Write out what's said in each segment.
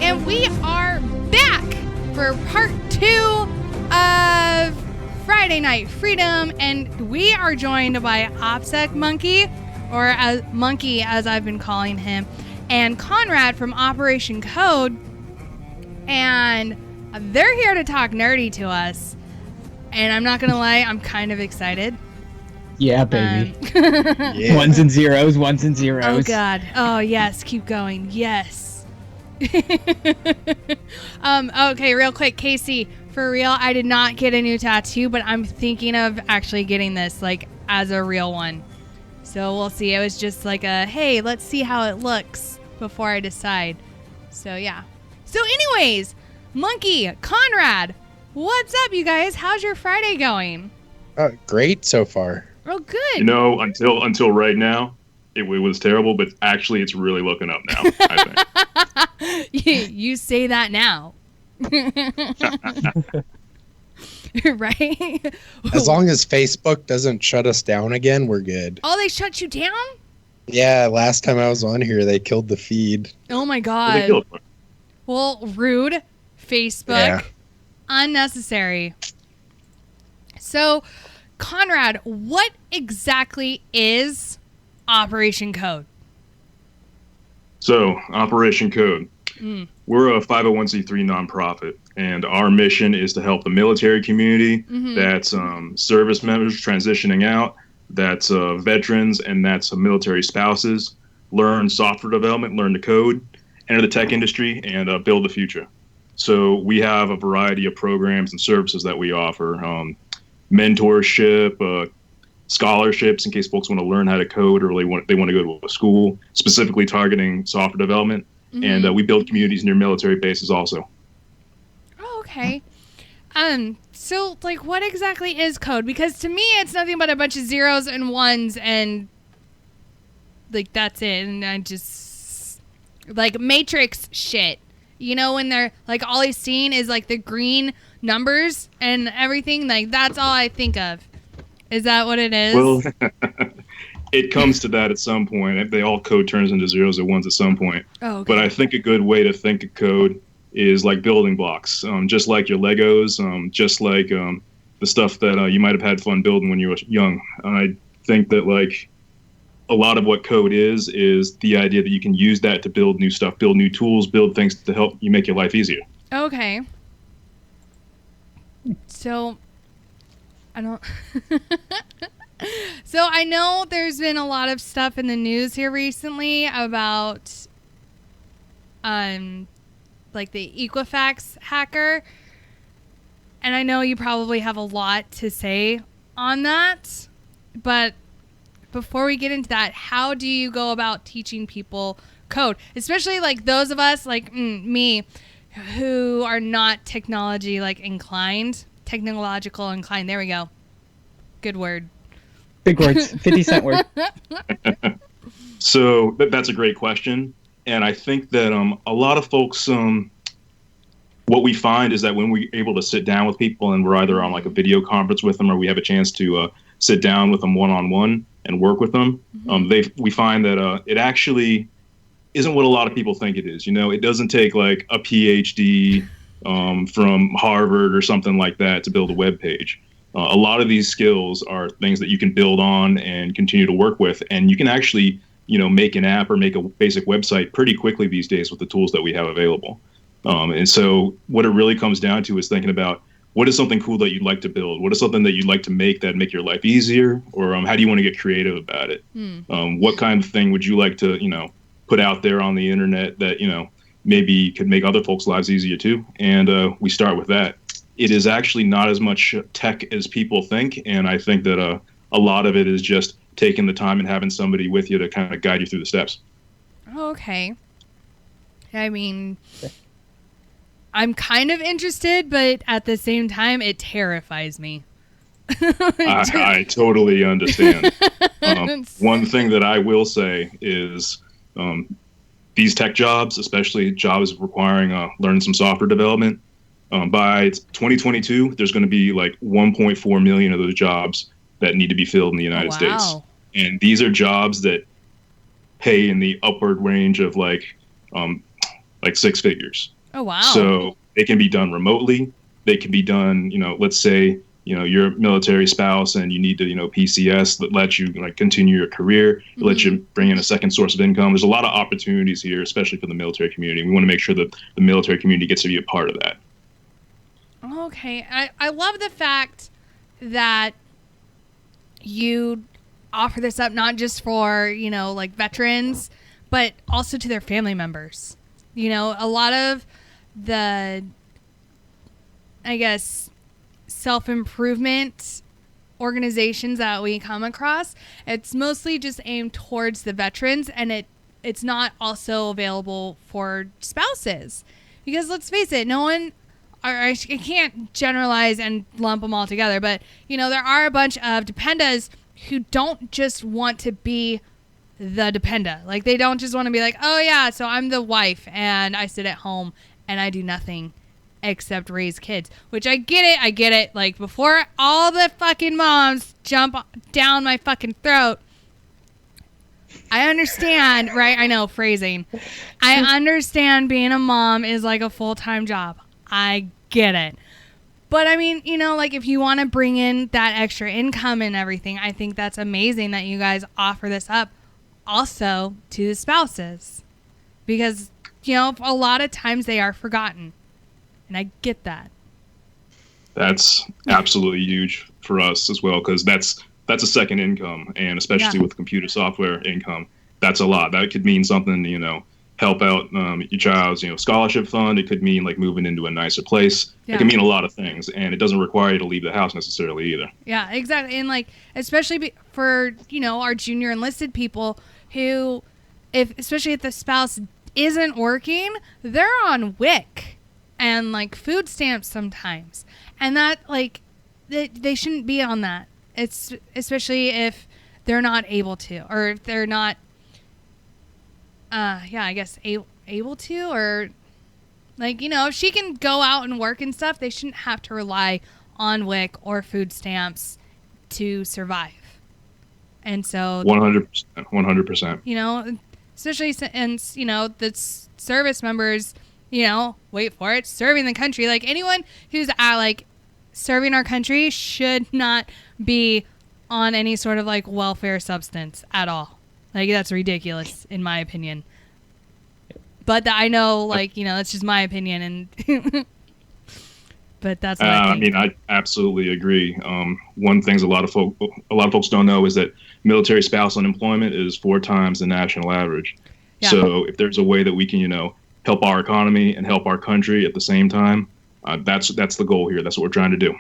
and we are back for part 2 of Friday Night Freedom, and we are joined by OPSEC Monkey, or as Monkey as I've been calling him, and Conrad from Operation Code, and they're here to talk nerdy to us, and I'm not gonna lie, I'm kind of excited. Yeah, baby. Yeah. Ones and zeros. Oh God. Oh yes, keep going. Yes. Okay, real quick, Casey, for real, I did not get a new tattoo, but I'm thinking of actually getting this like as a real one. So we'll see. It was just like a, hey, let's see how it looks before I decide. So yeah. So anyways, Monkey, Conrad, what's up, you guys? How's your Friday going? Great so far. Oh, good. You know, until right now, it was terrible, but actually it's really looking up now, I think. You say that now. Right? As long as Facebook doesn't shut us down again, we're good. Oh, they shut you down? Yeah, last time I was on here, they killed the feed. Oh my They God. killed me. Well, rude. Facebook. Yeah. Unnecessary. So, Conrad, what exactly is Operation Code? So, Operation Code. We're a 501c3 nonprofit, and our mission is to help the military community. That's service members transitioning out, that's veterans, and that's military spouses learn software development, learn the code, enter the tech industry, and build the future. So we have a variety of programs and services that we offer. Mentorship, scholarships in case folks want to learn how to code or they want to go to a school, specifically targeting software development. And we build communities near military bases also. Oh, okay. So, like, what exactly is code? Because to me, it's nothing but a bunch of zeros and ones and, like, that's it. And I just, like, Matrix shit. You know, when they're, like, all I've seen is, like, the green numbers and everything. Like, that's all I think of. Is that what it is? Well, it comes to that at some point. They all code turns into zeros and ones at some point. Oh, okay. But I think a good way to think of code is like building blocks, just like your Legos, just like the stuff that you might have had fun building when you were young. I think that like a lot of what code is the idea that you can use that to build new stuff, build new tools, build things to help you make your life easier. Okay. So, I don't... So I know there's been a lot of stuff in the news here recently about, like the Equifax hacker, and I know you probably have a lot to say on that, but before we get into that, how do you go about teaching people code, especially like those of us like me who are not technological inclined? There we go. Good word. Big words. 50-cent word. So that's a great question. And I think that a lot of folks, what we find is that when we're able to sit down with people and we're either on like a video conference with them or we have a chance to sit down with them one-on-one and work with them, we find that it actually isn't what a lot of people think it is. You know, it doesn't take like a PhD from Harvard or something like that to build a web page. A lot of these skills are things that you can build on and continue to work with, and you can actually, you know, make an app or make a basic website pretty quickly these days with the tools that we have available. And so what it really comes down to is thinking about what is something cool that you'd like to build? What is something that you'd like to make that make your life easier? Or how do you want to get creative about it? What kind of thing would you like to, you know, put out there on the internet that, you know, maybe could make other folks' lives easier too? And we start with that. It is actually not as much tech as people think, and I think that a lot of it is just taking the time and having somebody with you to kind of guide you through the steps. Okay. I mean, I'm kind of interested, but at the same time, it terrifies me. I totally understand. One thing that I will say is these tech jobs, especially jobs requiring learning some software development, by 2022, there's going to be like 1.4 million of those jobs that need to be filled in the United States. And these are jobs that pay in the upward range of like 6 figures. Oh, wow. So they can be done remotely. They can be done, let's say, you're a military spouse and you need to, PCS that lets you like continue your career, lets you bring in a second source of income. There's a lot of opportunities here, especially for the military community. We want to make sure that the military community gets to be a part of that. Okay. I love the fact that you offer this up not just for, like veterans, but also to their family members. A lot of the, I guess, self-improvement organizations that we come across, it's mostly just aimed towards the veterans, and it's not also available for spouses. Because let's face it, no one, I can't generalize and lump them all together, but, there are a bunch of dependas who don't just want to be the dependa. Like, they don't just want to be like, oh yeah, so I'm the wife and I sit at home and I do nothing except raise kids, which I get it. Like, before all the fucking moms jump down my fucking throat, I understand, right? I know, phrasing. I understand being a mom is like a full-time job. I get it. But I mean, like, if you want to bring in that extra income and everything, I think that's amazing that you guys offer this up also to the spouses, because, a lot of times they are forgotten. And I get that. That's absolutely huge for us as well, because that's a second income, and especially with computer software income, that's a lot. That could mean something, help out your child's, scholarship fund. It could mean like moving into a nicer place. Yeah. It can mean a lot of things, and it doesn't require you to leave the house necessarily either. Yeah, exactly. And like, especially for, our junior enlisted people who, especially if the spouse isn't working, they're on WIC and like food stamps sometimes. And that, like, they shouldn't be on that. It's especially if they're not able to, or if they're not, I guess able to, or like, if she can go out and work and stuff, they shouldn't have to rely on WIC or food stamps to survive. And so 100%. Especially since, the service members, wait for it, serving the country. Like, anyone who's serving our country should not be on any sort of like welfare substance at all. Like, that's ridiculous in my opinion. But I know, like, that's just my opinion, and but that's what I think. I absolutely agree. One thing a lot of folks don't know is that military spouse unemployment is 4 times the national average. Yeah. So if there's a way that we can, help our economy and help our country at the same time, that's the goal here. That's what we're trying to do.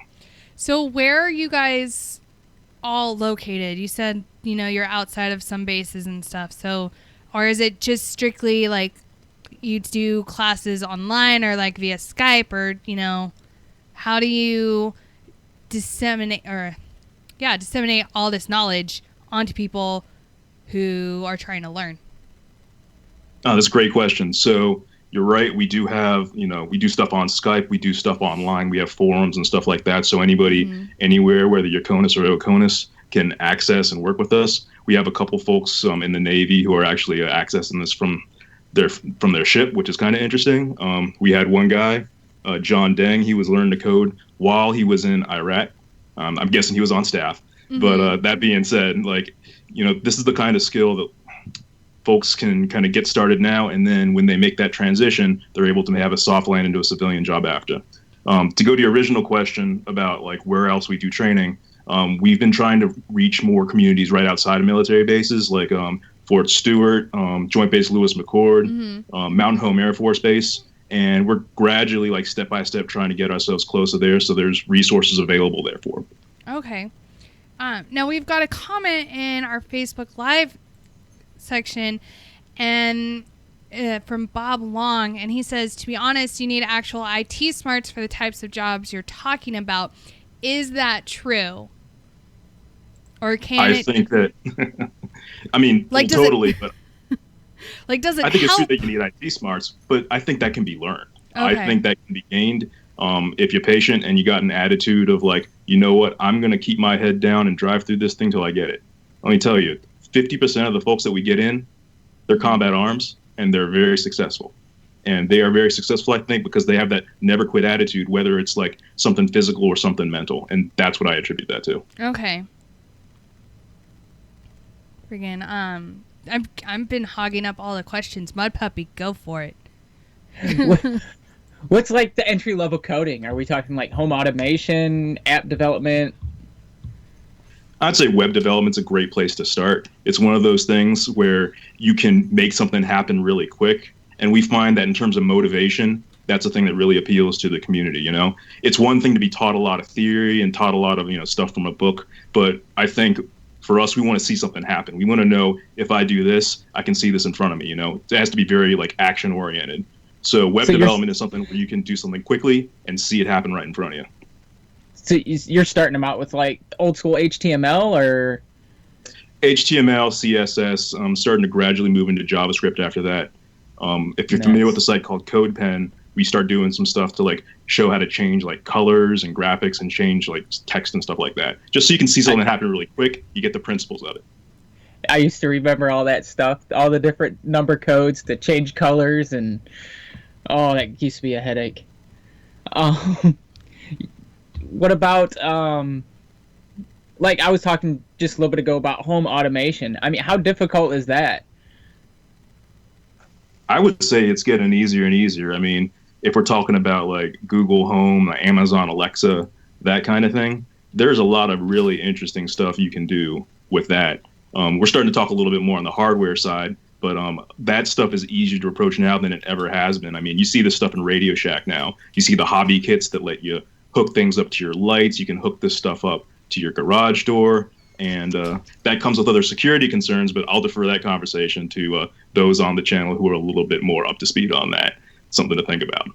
So where are you guys all located? You said, you're outside of some bases and stuff. So, or is it just strictly like you do classes online or like via Skype, or, how do you disseminate all this knowledge onto people who are trying to learn? Oh, that's a great question. So you're right. We do have, we do stuff on Skype. We do stuff online. We have forums and stuff like that. So anybody, anywhere, whether you're CONUS or OCONUS, can access and work with us. We have a couple folks in the Navy who are actually accessing this from their ship, which is kind of interesting. We had one guy, John Deng. He was learning to code while he was in Iraq. I'm guessing he was on staff. But that being said, like, this is the kind of skill that folks can kind of get started now, and then when they make that transition, they're able to have a soft land into a civilian job after. To go to your original question about like where else we do training, we've been trying to reach more communities right outside of military bases, like Fort Stewart, Joint Base Lewis McChord, Mountain Home Air Force Base, and we're gradually, like, step by step, trying to get ourselves closer there, so there's resources available there for them. Okay. Now we've got a comment in our Facebook Live section, and from Bob Long, and he says, to be honest, you need actual IT smarts for the types of jobs you're talking about. Is that true? Or can I think that, I mean, like, totally, but like, does it I think help? It's true that you need IT smarts, but I think that can be learned. Okay. I think that can be gained if you're patient and you got an attitude of like, you know what, I'm going to keep my head down and drive through this thing till I get it. Let me tell you, 50% of the folks that we get in, they're combat arms, and they're very successful. And they are very successful, I think, because they have that never quit attitude, whether it's like something physical or something mental. And that's what I attribute that to. Okay. Friggin', I've been hogging up all the questions. Mud Puppy, go for it. What's like the entry level coding? Are we talking like home automation, app development? I'd say web development's a great place to start. It's one of those things where you can make something happen really quick. And we find that in terms of motivation, that's a thing that really appeals to the community. You know, it's one thing to be taught a lot of theory and taught a lot of, stuff from a book. But I think for us, we want to see something happen. We want to know, if I do this, I can see this in front of me. It has to be very like action oriented. So web development is something where you can do something quickly and see it happen right in front of you. So you're starting them out with like old school HTML or HTML, CSS. I'm starting to gradually move into JavaScript after that. If you're familiar with a site called CodePen, we start doing some stuff to like show how to change like colors and graphics and change like text and stuff like that. Just so you can see something happen really quick. You get the principles of it. I used to remember all that stuff, all the different number codes to change colors, and that used to be a headache. What about like I was talking just a little bit ago about home automation. I mean, how difficult is that? I would say it's getting easier and easier. I mean, if we're talking about like Google Home, Amazon Alexa, that kind of thing, there's a lot of really interesting stuff you can do with that. We're starting to talk a little bit more on the hardware side, but that stuff is easier to approach now than it ever has been. I mean, you see this stuff in Radio Shack now. You see the hobby kits that let you hook things up to your lights. You can hook this stuff up to your garage door. And that comes with other security concerns, but I'll defer that conversation to those on the channel who are a little bit more up to speed on that. Something to think about.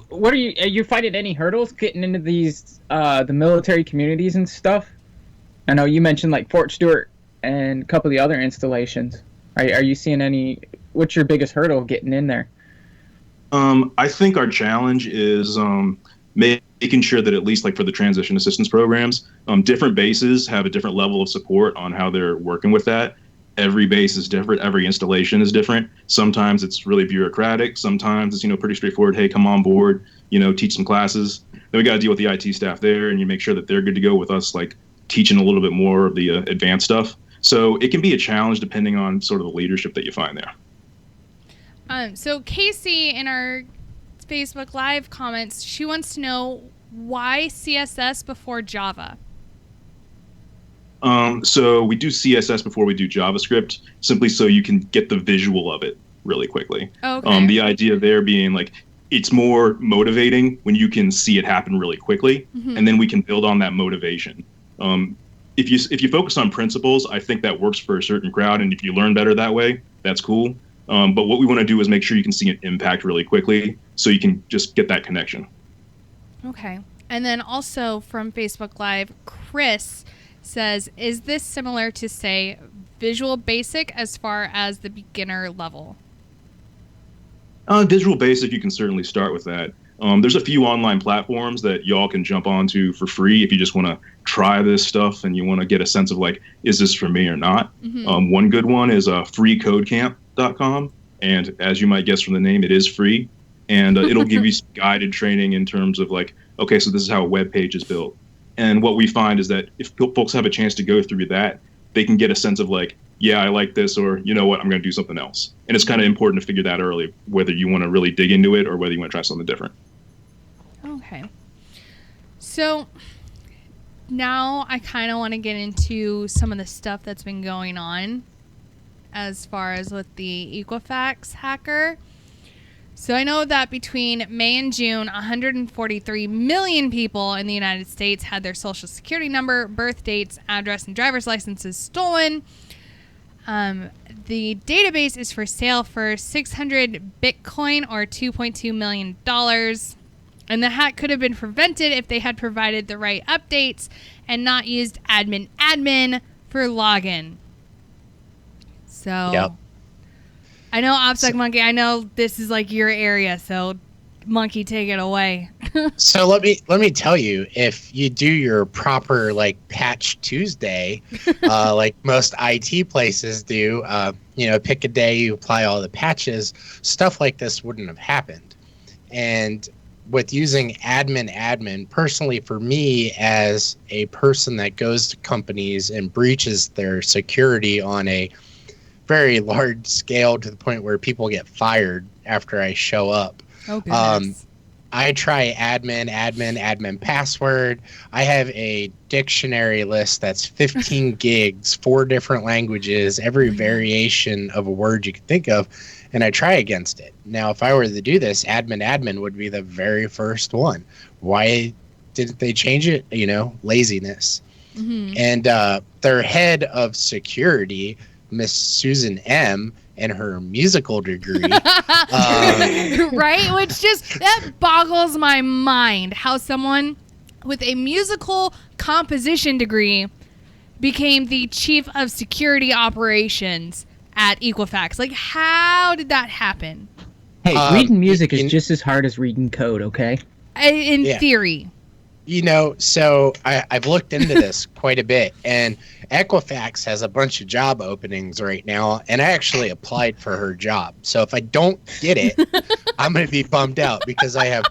What are you finding any hurdles getting into these the military communities and stuff? I know you mentioned like Fort Stewart and a couple of the other installations. Are you seeing any? What's your biggest hurdle getting in there? I think our challenge is making sure that at least like for the transition assistance programs, different bases have a different level of support on how they're working with that. Every base is different. Every installation is different. Sometimes it's really bureaucratic. Sometimes it's, pretty straightforward. Hey, come on board, teach some classes. Then we got to deal with the IT staff there, and you make sure that they're good to go with us, like teaching a little bit more of the advanced stuff. So it can be a challenge depending on sort of the leadership that you find there. So Casey in our Facebook Live comments, she wants to know why CSS before Java. So we do CSS before we do JavaScript, simply so you can get the visual of it really quickly. Okay. The idea there being like it's more motivating when you can see it happen really quickly, and then we can build on that motivation. If you focus on principles, I think that works for a certain crowd, and if you learn better that way, that's cool. But what we want to do is make sure you can see an impact really quickly so you can just get that connection. Okay. And then also from Facebook Live, Chris says, is this similar to, say, Visual Basic as far as the beginner level? Visual Basic, you can certainly start with that. There's a few online platforms that y'all can jump onto for free if you just want to try this stuff and you want to get a sense of like, is this for me or not? One good one is freecodecamp.com. And as you might guess from the name, it is free. And it'll give you some guided training in terms of like, okay, so this is how a web page is built. And what we find is that if folks have a chance to go through that, they can get a sense of like, yeah, I like this, or you know what, I'm going to do something else. And it's kind of important to figure that early, whether you want to really dig into it or whether you want to try something different. Okay. So now I kind of want to get into some of the stuff that's been going on as far as with the Equifax hacker. So I know that between May and June, 143 million people in the United States had their social security number, birth dates, address, and driver's licenses stolen. The database is for sale for 600 Bitcoin or $2.2 million. And the hack could have been prevented if they had provided the right updates and not used admin for login. So, yep. I know OPSEC Monkey, I know this is like your area, so Monkey, take it away. So let me tell you, if you do your proper like Patch Tuesday, like most IT places do, pick a day, you apply all the patches, stuff like this wouldn't have happened. And with using admin, personally for me as a person that goes to companies and breaches their security on a very large scale to the point where people get fired after I show up. Oh, goodness. I try admin password. I have a dictionary list that's 15 gigs, 4 different languages, every variation of a word you can think of, and I try against it. Now, if I were to do this, admin would be the very first one. Why didn't they change it? Laziness. Mm-hmm. And their head of security, Miss Susan M., and her musical degree. Right? Which that boggles my mind how someone with a musical composition degree became the chief of security operations at Equifax. Like, how did that happen? Hey, reading music is just as hard as reading code, okay? In theory. So I've looked into this quite a bit, and Equifax has a bunch of job openings right now, and I actually applied for her job. So if I don't get it, I'm going to be bummed out because I have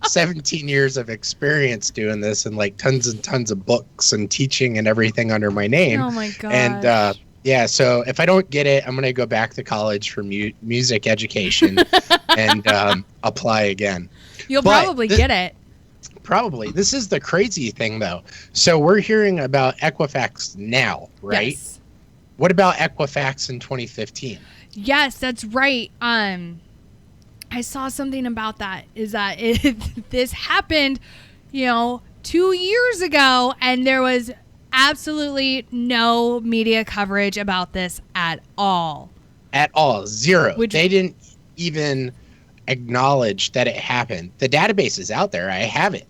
17 years of experience doing this and like tons and tons of books and teaching and everything under my name. Oh my god. And so if I don't get it, I'm going to go back to college for music education and apply again. You'll probably get it. Probably. This is the crazy thing, though. So we're hearing about Equifax now, right? Yes. What about Equifax in 2015? Yes, that's right. I saw something about that. Is that this happened, 2 years ago, and there was absolutely no media coverage about this at all. At all. Zero. They didn't even acknowledge that it happened. The database is out there. I have it.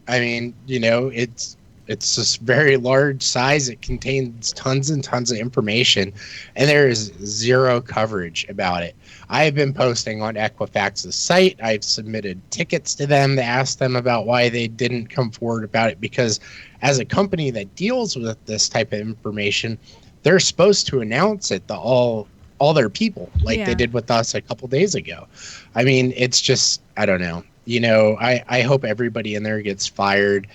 I mean, it's this very large size. It contains tons and tons of information, and there is zero coverage about it. I have been posting on Equifax's site. I've submitted tickets to them to ask them about why they didn't come forward about it, because as a company that deals with this type of information, they're supposed to announce it to all their people, like they did with us a couple days ago. I mean, it's just, I don't know. I hope everybody in there gets fired.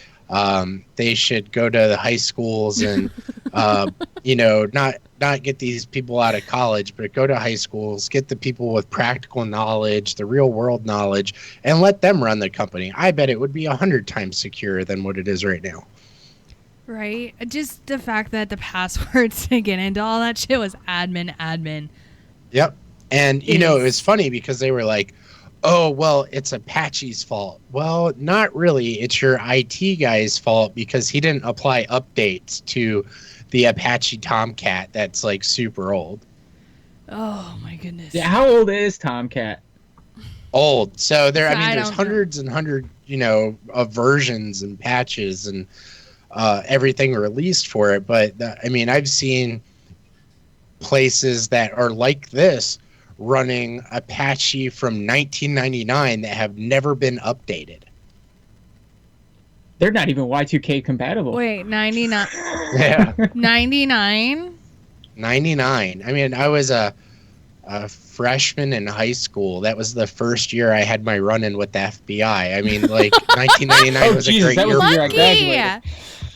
They should go to the high schools and, not get these people out of college, but go to high schools, get the people with practical knowledge, the real world knowledge, and let them run the company. I bet it would be 100 times secure than what it is right now. Right. Just the fact that the passwords to get into all that shit was admin. Yep. And, it was funny because they were like, oh, well, it's Apache's fault. Well, not really. It's your IT guy's fault because he didn't apply updates to the Apache Tomcat that's like super old. Oh, my goodness. Yeah, how old is Tomcat? Old. So there's hundreds and hundreds, of versions and patches and everything released for it. But I've seen places that are like this running Apache from 1999 that have never been updated. They're not even Y2K compatible. Wait, 99? Yeah. 99? 99. I was a freshman in high school. That was the first year I had my run-in with the FBI. 1999 was a great year. The year I graduated.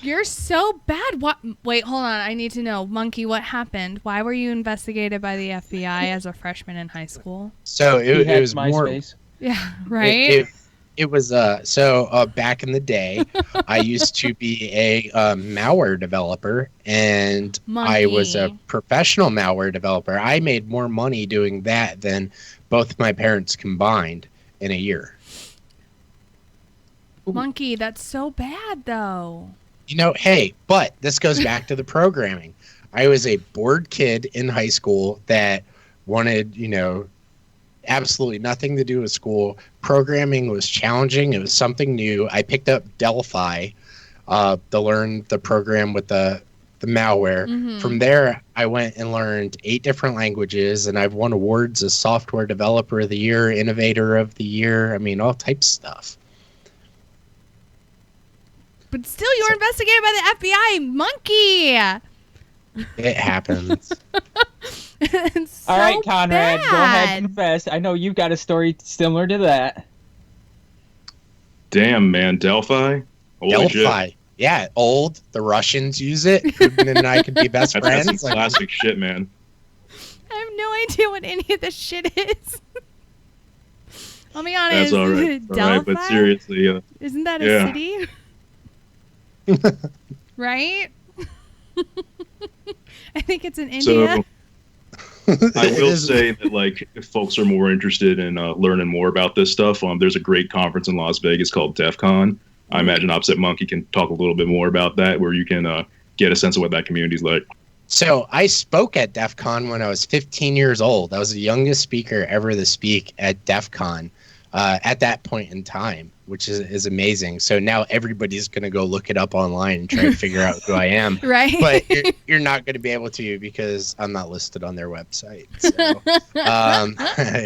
You're so bad. What? Wait, hold on. I need to know. Monkey, what happened? Why were you investigated by the FBI as a freshman in high school? So it was MySpace. more... Yeah, right? It was back in the day, I used to be a malware developer, and Monkey. I was a professional malware developer. I made more money doing that than both my parents combined in a year. Monkey, that's so bad, though. Hey, but this goes back to the programming. I was a bored kid in high school that wanted, absolutely nothing to do with school. Programming was challenging. It was something new. I picked up Delphi to learn the program with the the malware. Mhm. From there, I went and learned 8 different languages, and I've won awards as Software Developer of the Year, Innovator of the Year. I mean, all types of stuff. But still, you were investigated by the FBI, monkey. It happens. It's so All right, Conrad, go ahead bad. and confess. I know you've got a story similar to that. Damn, man, Delphi. Holy Delphi. shit. Yeah, old. The Russians use it. Putin and I could be best That's friends. some Like, classic shit, man. I have no idea what any of this shit is. I'll be honest. That's all right. All right, but Delphi? seriously, Isn't that Yeah. a city? Right? I think it's in India. so I it will is- say that, like, if folks are more interested in learning more about this stuff, there's a great conference in Las Vegas called DEF CON. I imagine Opposite Monkey can talk a little bit more about that, where you can get a sense of what that community's like. So I spoke at DEF CON when I was 15 years old. I was the youngest speaker ever to speak at DEF CON at that point in time, which is amazing. So now everybody's going to go look it up online and try to figure out who I am. Right? But you're not going to be able to because I'm not listed on their website. So,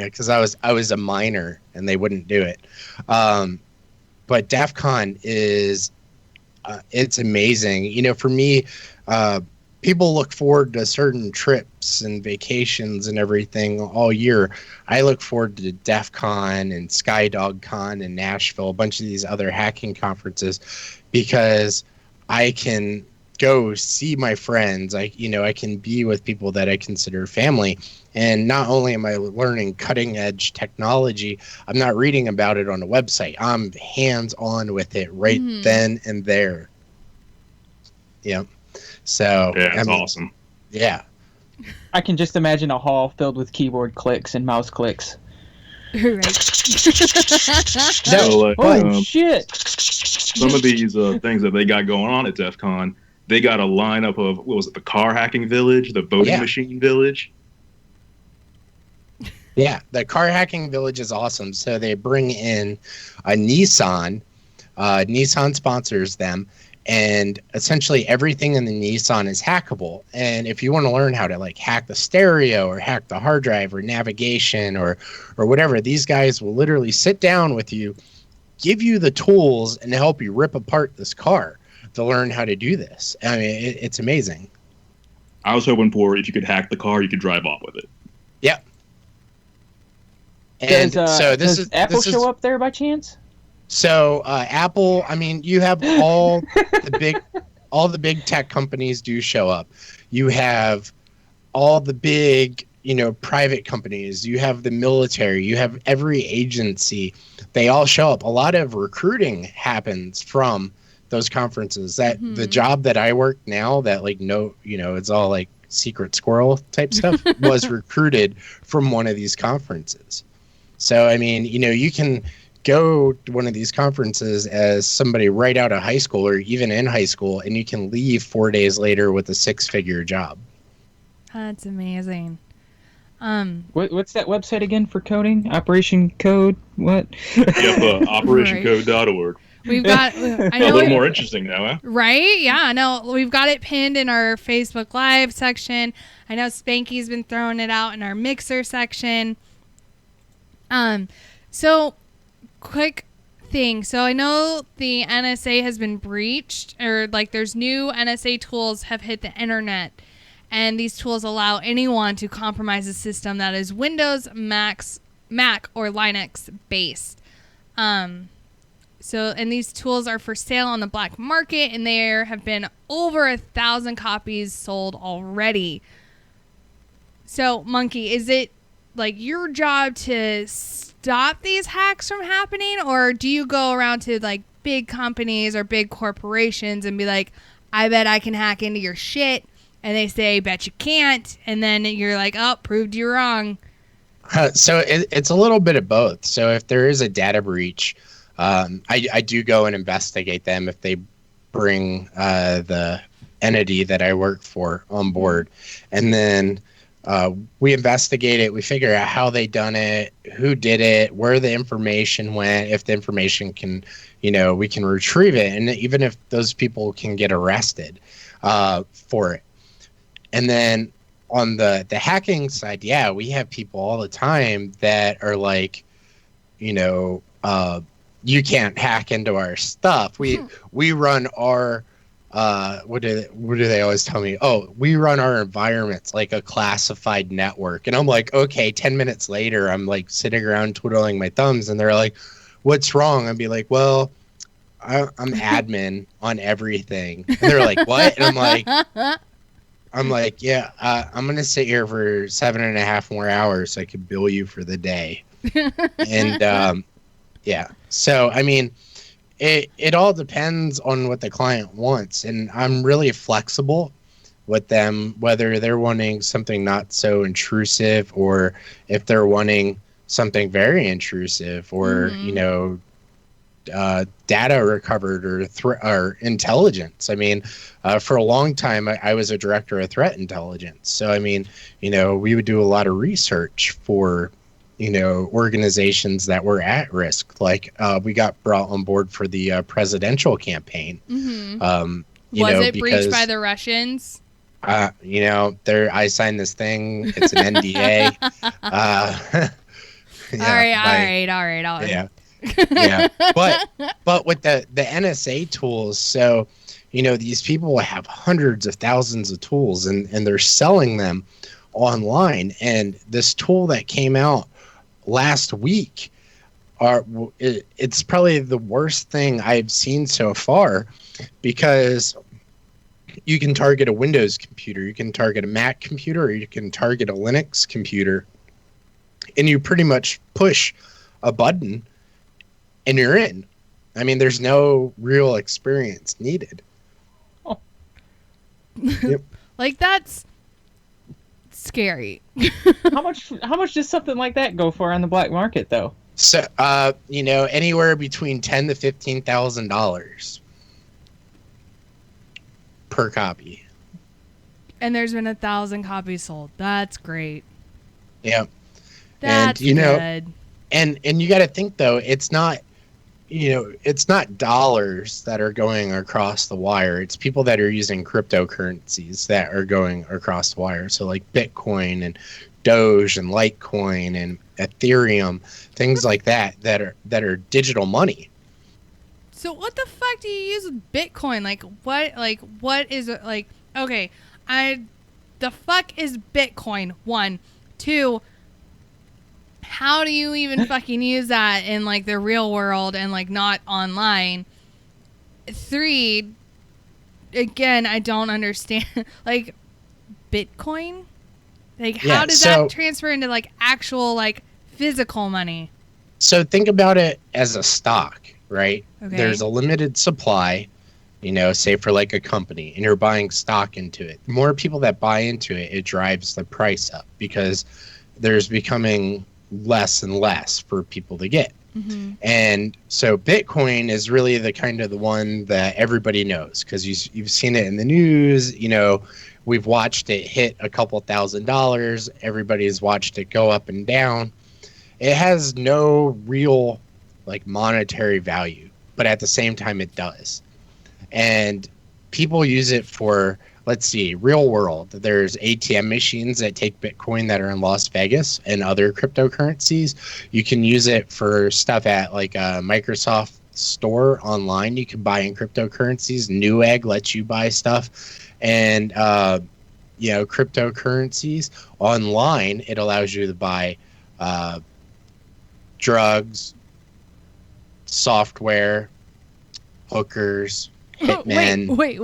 because I was a minor and they wouldn't do it. But DEF CON is it's amazing. You know, for me, people look forward to certain trips and vacations and everything all year. I look forward to DEF CON and Skydog Con and Nashville, a bunch of these other hacking conferences, because I can go see my friends. I can be with people that I consider family. And not only am I learning cutting edge technology, I'm not reading about it on a website. I'm hands on with it right then and there. Yeah. So Yeah, I it's mean, awesome. yeah. I can just imagine a hall filled with keyboard clicks and mouse clicks. Right. So, like, Oh, shit! some of these things that they got going on at DEF CON, they got a lineup of, what was it, the car hacking village, the voting Yeah. machine village. Yeah, the car hacking village is awesome. So they bring in a Nissan. Nissan sponsors them, and essentially everything in the Nissan is hackable. And if you want to learn how to like hack the stereo or hack the hard drive or navigation or whatever, these guys will literally sit down with you, give you the tools, and help you rip apart this car to learn how to do this. I mean, it's amazing. I was hoping for, if you could hack the car, you could drive off with it. Yep. And Does, so does Apple show up there by chance? So Apple, I mean, you have all the big tech companies do show up. You have all the big, private companies. You have the military. You have every agency. They all show up. A lot of recruiting happens from those conferences. That the job that I work now, that it's all like secret squirrel type stuff, was recruited from one of these conferences. So, I mean, you can go to one of these conferences as somebody right out of high school or even in high school, and you can leave 4 days later with a 6-figure job. That's amazing. What's that website again for coding? Operation Code? What? Yep, operationcode.org. We've got. I A know. little more interesting now, huh? Right? Yeah. No, we've got it pinned in our Facebook Live section. I know Spanky's been throwing it out in our Mixer section. So quick thing. So I know the NSA has been breached, or like there's new NSA tools have hit the internet, and these tools allow anyone to compromise a system that is Windows, Mac, or Linux based. So, and these tools are for sale on the black market, and there have been over 1,000 copies sold already. So, Monkey, is it like your job to stop these hacks from happening, or do you go around to like big companies or big corporations and be like, I bet I can hack into your shit, and they say, bet you can't, and then you're like, oh, proved you wrong. So it's a little bit of both. So if there is a data breach, I do go and investigate them if they bring the entity that I work for on board. And then We investigate it. We figure out how they done it, who did it, where the information went. If the information can, we can retrieve it, and even if those people can get arrested for it. And then on the hacking side, yeah, we have people all the time that are like, you can't hack into our stuff. We run our what do they always tell me? Oh, we run our environments like a classified network. And I'm like, okay, 10 minutes later, I'm like sitting around twiddling my thumbs, and they're like, what's wrong? I'd be like, well, I'm admin on everything. And they're like, what? And I'm like, yeah, I'm going to sit here for 7.5 more hours so I can bill you for the day. And yeah, so I mean, it all depends on what the client wants, and I'm really flexible with them, whether they're wanting something not so intrusive or if they're wanting something very intrusive, or data recovered or intelligence. I mean, for a long time, I was a director of threat intelligence, so I mean, we would do a lot of research for organizations that were at risk. Like we got brought on board for the presidential campaign. Was it breached by the Russians? I signed this thing. It's an NDA. All right. Yeah. But with the NSA tools, so these people have hundreds of thousands of tools, and they're selling them online. And this tool that came out last week, it's probably the worst thing I've seen so far, because you can target a Windows computer, you can target a Mac computer, or you can target a Linux computer, and you pretty much push a button and you're in. I mean, there's no real experience needed. Oh. Yep. Like, that's scary. How much does something like that go for on the black market, though? So, anywhere between $10,000 to $15,000 per copy. And there's been 1,000 copies sold. That's great. Yeah. That's good. And you got to think, though, it's not dollars that are going across the wire. It's people that are using cryptocurrencies that are going across the wire. So like Bitcoin and Doge and Litecoin and Ethereum, things like that are digital money. So what the fuck do you use with Bitcoin? What is it? Like, okay, the fuck is Bitcoin? 1, 2, how do you even fucking use that in like the real world and like not online? 3, again, I don't understand. Like, Bitcoin? Like, how does that transfer into like actual like physical money? So think about it as a stock, right? Okay. There's a limited supply, say for like a company, and you're buying stock into it. The more people that buy into it, it drives the price up, because there's becoming less and less for people to get. Mm-hmm. And so Bitcoin is really the one that everybody knows, because you've seen it in the news. We've watched it hit a couple $1,000s. Everybody's watched it go up and down. It has no real like monetary value, but at the same time it does. And people use it for, let's see, real world. There's ATM machines that take Bitcoin that are in Las Vegas and other cryptocurrencies. You can use it for stuff at like a Microsoft store online. You can buy in cryptocurrencies. Newegg lets you buy stuff. And, cryptocurrencies online, it allows you to buy drugs, software, hookers, hitmen. Wait.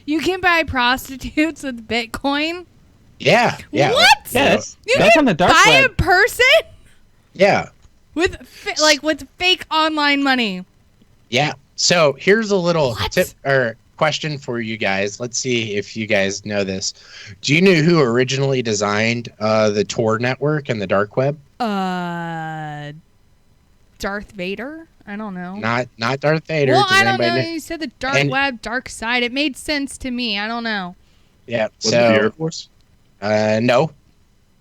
You can buy prostitutes with Bitcoin? Yeah. What? Yes. You That's can on the dark buy web. a person? Yeah. With fake online money. Yeah. So here's a little What? tip or question for you guys. Let's see if you guys know this. Do you know who originally designed the Tor network and the dark web? Darth Vader? I don't know. Not Darth Vader. Well, Does I don't know. anybody You said the dark web, dark side. It made sense to me. I don't know. Yeah. Was it the Air Force? No,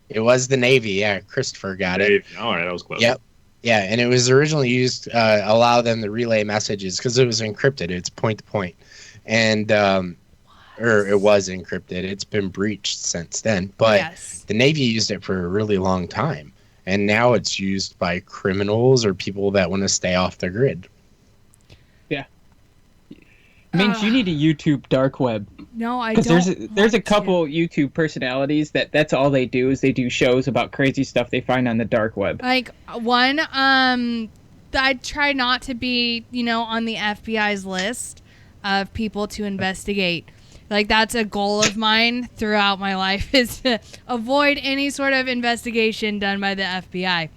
it was the Navy. Yeah, Christopher got it. All right, that was close. Yep. Yeah, and it was originally used allow them to relay messages because it was encrypted. It's point to point, and or it was encrypted. It's been breached since then, but Yes. the Navy used it for a really long time, and now it's used by criminals or people that want to stay off the grid. Minx, you need a YouTube dark web. No, I Because don't. there's a want couple to. YouTube personalities that's all they do is they do shows about crazy stuff they find on the dark web. Like one, I try not to be, on the FBI's list of people to investigate. Like that's a goal of mine throughout my life is to avoid any sort of investigation done by the FBI.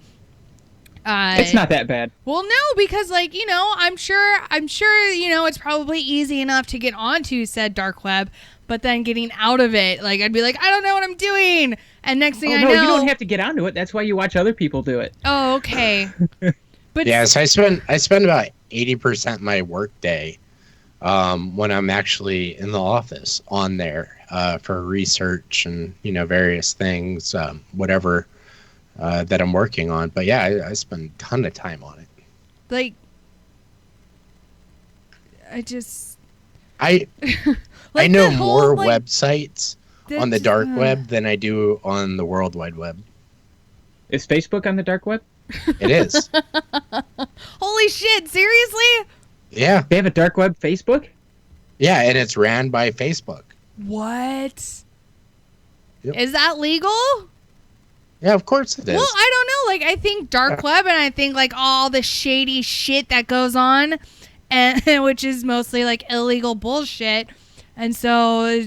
It's not that bad. Well, no, because I'm sure, it's probably easy enough to get onto said dark web, but then getting out of it, like I'd be like, I don't know what I'm doing, and next thing I know, you don't have to get onto it. That's why you watch other people do it. Oh, okay. But Yeah, so I spend about 80% of my work day when I'm actually in the office on there for research and various things, whatever that I'm working on. But yeah, I spend a ton of time on it. like, I just I like know that whole, more like, websites on the dark web than I do on the World Wide Web. Is Facebook on the dark web? It is. Holy shit! Seriously? Yeah. They have a dark web Facebook? Yeah, and it's ran by Facebook. What? Yep. Is that legal? Yeah, of course it is. Well, I don't know. Like, I think dark web, and I think like all the shady shit that goes on, and which is mostly like illegal bullshit. And so,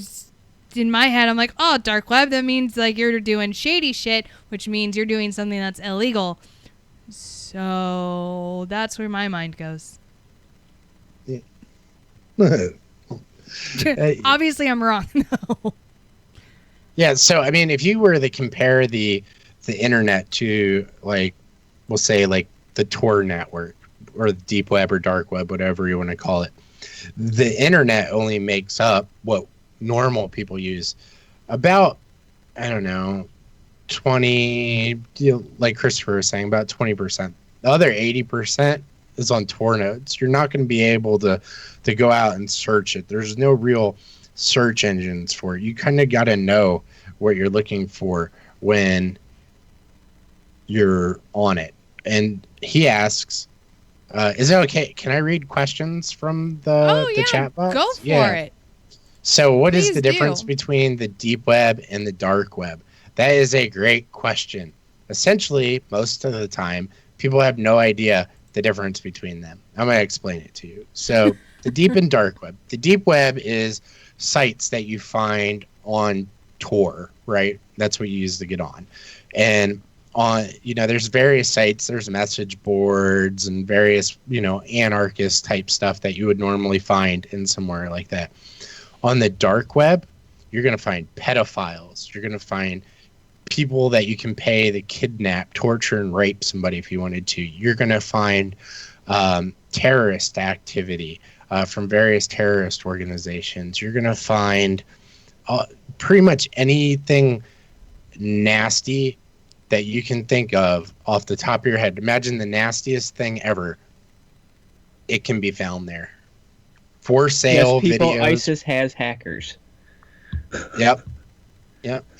in my head, I'm like, oh, dark web. That means like you're doing shady shit, which means you're doing something that's illegal. So that's where my mind goes. Obviously, I'm wrong. No. Yeah, so I mean, if you were to compare the internet to, like, we'll say like the Tor network or the deep web or dark web, whatever you want to call it, the internet only makes up what normal people use about, I don't know, 20, like Christopher was saying, about 20%. The other 80% is on Tor nodes. You're not going to be able to go out and search it. There's no real search engines for it. You kind of got to know what you're looking for when you're on it. And he asks, is it okay? Can I read questions from the chat box? Go for it. So what is Please the difference do. between the deep web and the dark web? That is a great question. Essentially, most of the time, people have no idea the difference between them. I'm going to explain it to you. So the deep and dark web. The deep web is sites that you find on Tor, right? That's what you use to get on. And on, there's various sites, there's message boards and various, anarchist type stuff that you would normally find in somewhere like that. On the dark web, you're going to find pedophiles. You're going to find people that you can pay to kidnap, torture, and rape somebody if you wanted to. You're going to find terrorist activity from various terrorist organizations. You're going to find pretty much anything nasty that you can think of off the top of your head. Imagine the nastiest thing ever. It can be found there. For sale yes, people, videos. ISIS has hackers. Yep.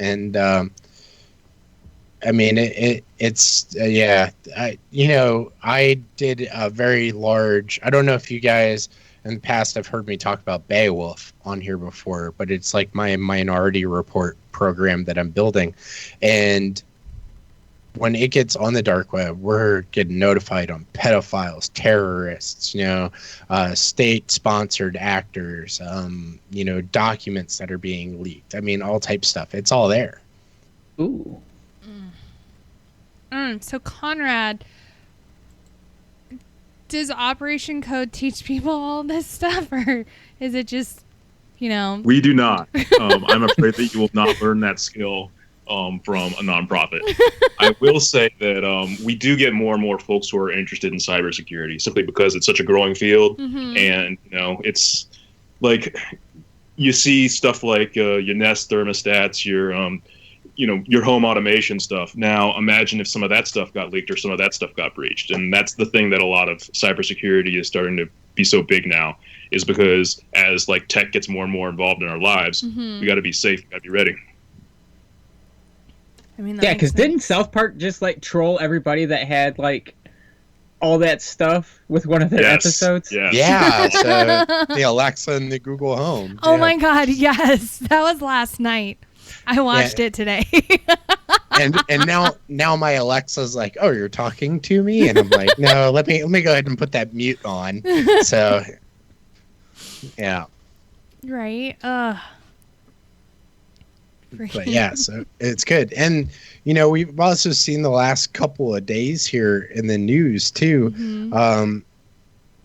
And I mean, it's yeah. I did a very large. I don't know if you guys in the past have heard me talk about Beowulf on here before, but it's like my Minority Report program that I'm building, and when it gets on the dark web, we're getting notified on pedophiles, terrorists, state-sponsored actors, documents that are being leaked. I mean, all type stuff. It's all there. Ooh. So Conrad, does Operation Code teach people all this stuff, or is it just, We do not. I'm afraid that you will not learn that skill from a nonprofit. I will say that we do get more and more folks who are interested in cybersecurity simply because it's such a growing field. Mm-hmm. And, it's like you see stuff like your Nest thermostats, your your home automation stuff. Now imagine if some of that stuff got leaked or some of that stuff got breached. And that's the thing that a lot of cybersecurity is starting to be so big now, is because as like tech gets more and more involved in our lives, we got to be safe, got to be ready. I mean, Yeah, because didn't South Park just like troll everybody that had like all that stuff with one of their episodes? Yes. Yeah, so the Alexa and the Google Home. Oh my God, yes, that was last night. I watched it today. and now my Alexa's like, "Oh, you're talking to me," and I'm like, "No, let me go ahead and put that mute on." So, yeah. Right. But yeah, so it's good. And we've also seen the last couple of days here in the news too.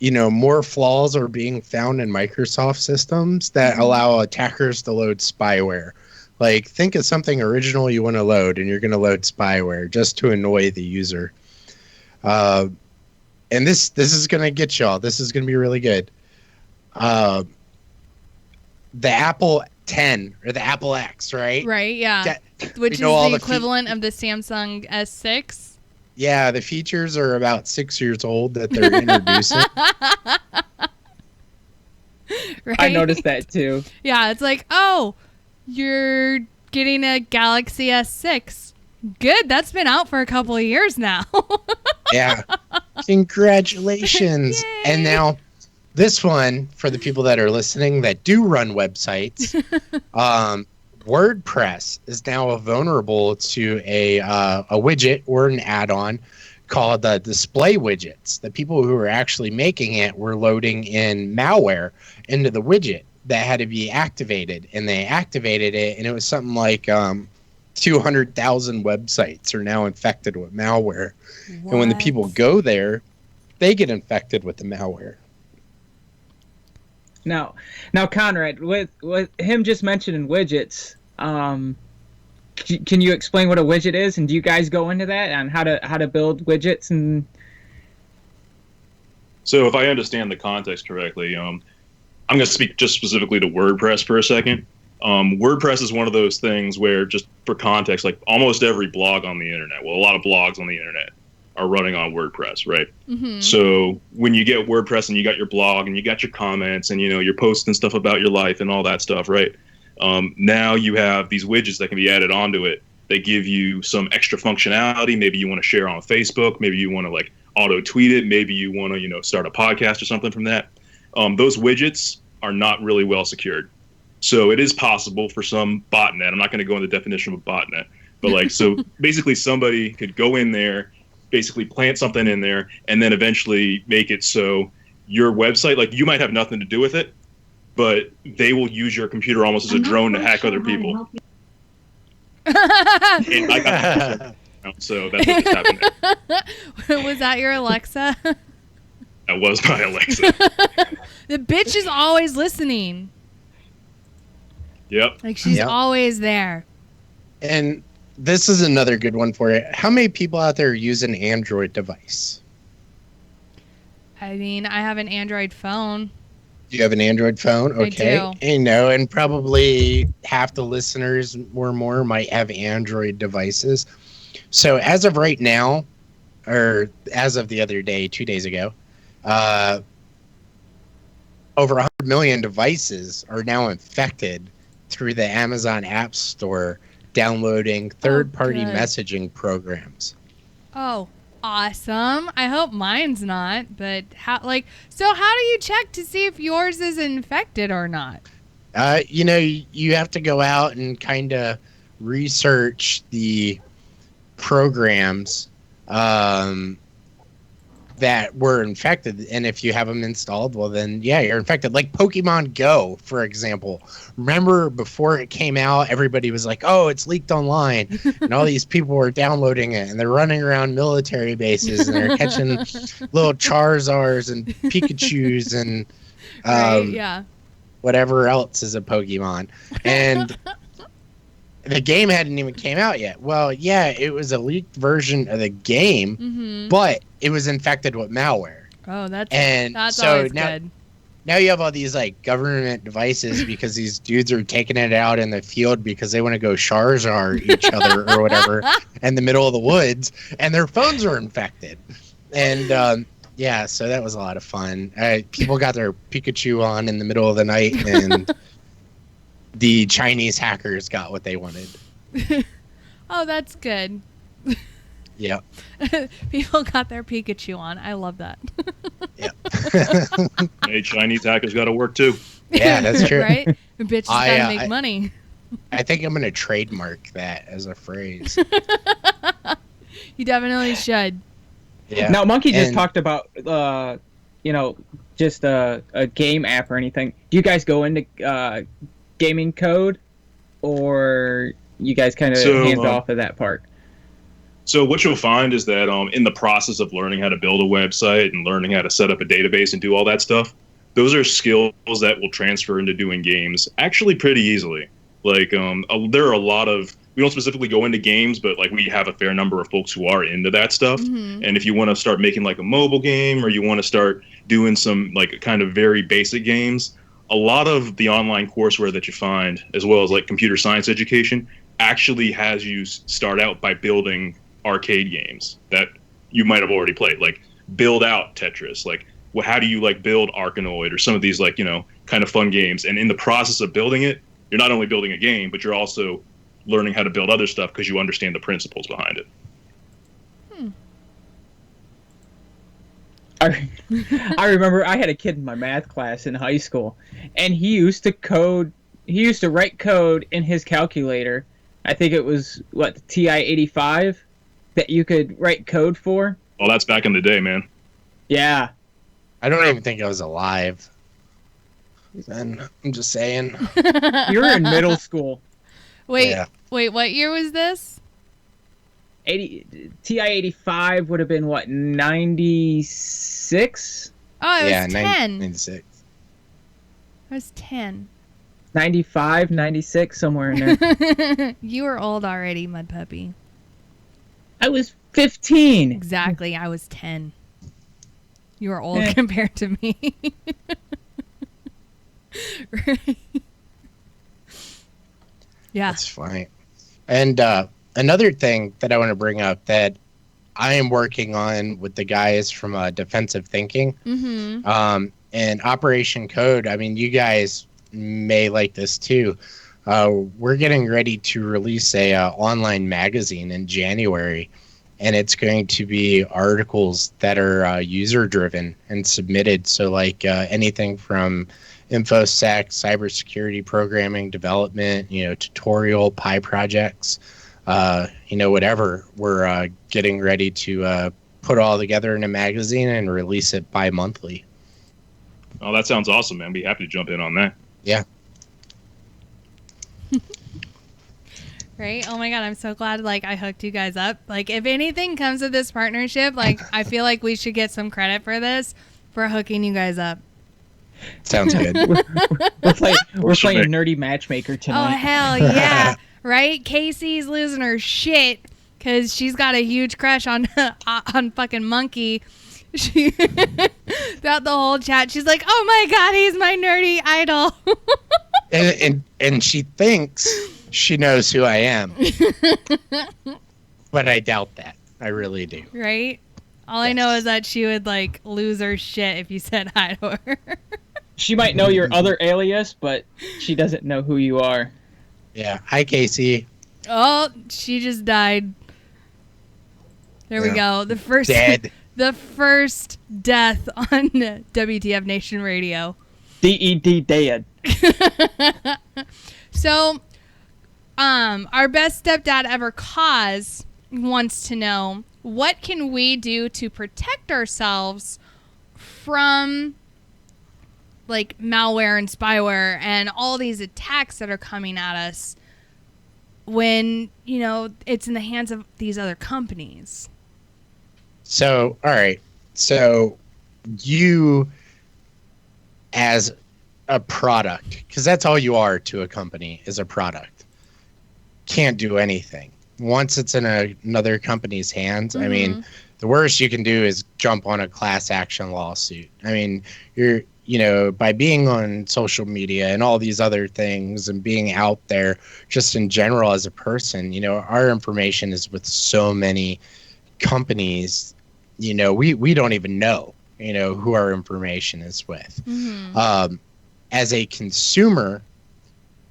More flaws are being found in Microsoft systems that allow attackers to load spyware. Like, think of something original you want to load, and you're going to load spyware just to annoy the user. And this is going to get y'all. This is going to be really good. The Apple 10 or the Apple X, right? Right, yeah. Which is the equivalent of the Samsung S6. Yeah, the features are about 6 years old that they're introducing. Right? I noticed that too. Yeah, it's like, oh, you're getting a Galaxy S6. Good, that's been out for a couple of years now. Yeah. Congratulations. Yay. And now this one, for the people that are listening that do run websites, WordPress is now vulnerable to a widget or an add-on called the display widgets. The people who were actually making it were loading in malware into the widget that had to be activated, and they activated it, and it was something like 200,000 websites are now infected with malware. What? And when the people go there, they get infected with the malware. Now, Conrad, with him just mentioning widgets, can you explain what a widget is, and do you guys go into that on how to build widgets? And so, if I understand the context correctly, I'm going to speak just specifically to WordPress for a second. WordPress is one of those things where, just for context, like almost every blog on the internet, well, a lot of blogs on the internet are running on WordPress, right? So when you get WordPress and you got your blog and you got your comments and you're posting stuff about your life and all that stuff, right? Now you have these widgets that can be added onto it. They give you some extra functionality. Maybe you want to share on Facebook. Maybe you want to like auto tweet it. Maybe you want to start a podcast or something from that. Those widgets are not really well secured. So it is possible for some botnet. I'm not going to go into the definition of a botnet, but like, so basically somebody could go in there, basically plant something in there, and then eventually make it so your website, like you might have nothing to do with it, but they will use your computer almost as a drone to hack other people. And I got so that's what just happened there. Was that your Alexa? That was my Alexa. The bitch is always listening. Yep. Like she's always there. And this is another good one for you. How many people out there use an Android device? I mean, I have an Android phone. You have an Android phone? Okay. I do. And probably half the listeners or more might have Android devices. So as of right now, or as of the other day, 2 days ago, over 100 million devices are now infected through the Amazon App Store downloading third-party messaging programs. Oh, awesome. I hope mine's not, but how do you check to see if yours is infected or not? You have to go out and kind of research the programs that were infected, and if you have them installed, well then you're infected. Like Pokemon Go, for example. Remember before it came out, everybody was like, oh, it's leaked online, and all these people were downloading it, and they're running around military bases, and they're catching little Charizards and Pikachus and whatever else is a Pokemon. And the game hadn't even came out yet. Well, it was a leaked version of the game, but it was infected with malware. Oh, that's always good. now you have all these like government devices because these dudes are taking it out in the field because they want to go Charizard each other or whatever in the middle of the woods, and their phones are infected. And yeah, so that was a lot of fun. People got their Pikachu on in the middle of the night, and the Chinese hackers got what they wanted. Oh, that's good. Yep. People got their Pikachu on. I love that. Yep. Hey, Chinese hackers got to work too. Yeah, that's true. Right? The bitches gotta make money. I think I'm gonna trademark that as a phrase. You definitely should. Yeah. Now, Monkey just And- talked about, just a game app or anything. Do you guys go into gaming code, or you guys kind of hands off of that part? So what you'll find is that in the process of learning how to build a website and learning how to set up a database and do all that stuff, those are skills that will transfer into doing games actually pretty easily. Like there are a lot of, we don't specifically go into games, but like we have a fair number of folks who are into that stuff. Mm-hmm. And if you want to start making like a mobile game, or you want to start doing some like kind of very basic games, a lot of the online courseware that you find, as well as like computer science education, actually has you start out by building arcade games that you might have already played, like build out Tetris, like how do you like build Arkanoid, or some of these like, kind of fun games. And in the process of building it, you're not only building a game, but you're also learning how to build other stuff because you understand the principles behind it. I remember I had a kid in my math class in high school, and he used to write code in his calculator. I think it was the TI-85 that you could write code for. Well, that's back in the day, man. Yeah. I don't even think I was alive. Then I'm just saying. You were in middle school. Wait, Yeah. wait, what year was this? TI-85 would have been, 96? Oh, I was Yeah, 10. 96. I was 10. 95, 96, somewhere in there. You were old already, Mud Puppy. I was 15. Exactly, I was 10. You were old compared to me. Right. Yeah. That's fine. And another thing that I want to bring up that I am working on with the guys from Defensive Thinking and Operation Code. I mean, you guys may like this too. We're getting ready to release a online magazine in January, and it's going to be articles that are user driven and submitted. So like anything from InfoSec, cybersecurity programming, development, tutorial, pie projects, whatever. We're getting ready to put all together in a magazine and release it bi-monthly. Oh, that sounds awesome, man. Be happy to jump in on that. Yeah. Right? Oh my god, I'm so glad I hooked you guys up. Like, if anything comes of this partnership, I feel like we should get some credit for this, for hooking you guys up. Sounds good. We're playing Nerdy Matchmaker tonight. Oh hell yeah. Right? Casey's losing her shit because she's got a huge crush on fucking Monkey. She throughout the whole chat, she's like, "Oh my god, he's my nerdy idol." and she thinks she knows who I am, but I doubt that. I really do. Right? All I know is that she would lose her shit if you said hi to her. She might know your other alias, but she doesn't know who you are. Yeah. Hi, Casey. Oh, she just died. There we go. The first Dead. The first death on WTF Nation Radio. DED dead. So, our best stepdad ever cause wants to know, what can we do to protect ourselves from malware and spyware and all these attacks that are coming at us when, it's in the hands of these other companies? So, all right. So, you as a product, because that's all you are to a company, is a product, can't do anything. Once it's in another company's hands, I mean, the worst you can do is jump on a class action lawsuit. I mean, by being on social media and all these other things and being out there just in general as a person, our information is with so many companies, we don't even know, who our information is with. As a consumer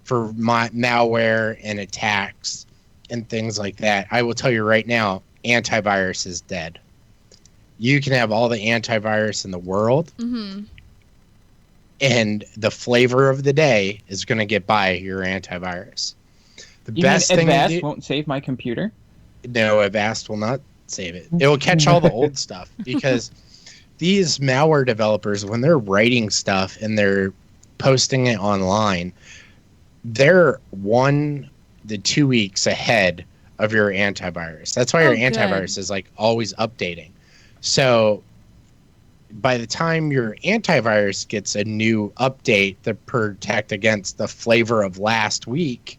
for malware and attacks and things like that, I will tell you right now, antivirus is dead. You can have all the antivirus in the world, and the flavor of the day is going to get by your antivirus. The best thing Avast won't save my computer? No, Avast will not save it. It will catch all the old stuff, because these malware developers, when they're writing stuff and they're posting it online, they're 1 to 2 weeks ahead of your antivirus. That's why your antivirus is like always updating. So by the time your antivirus gets a new update to protect against the flavor of last week,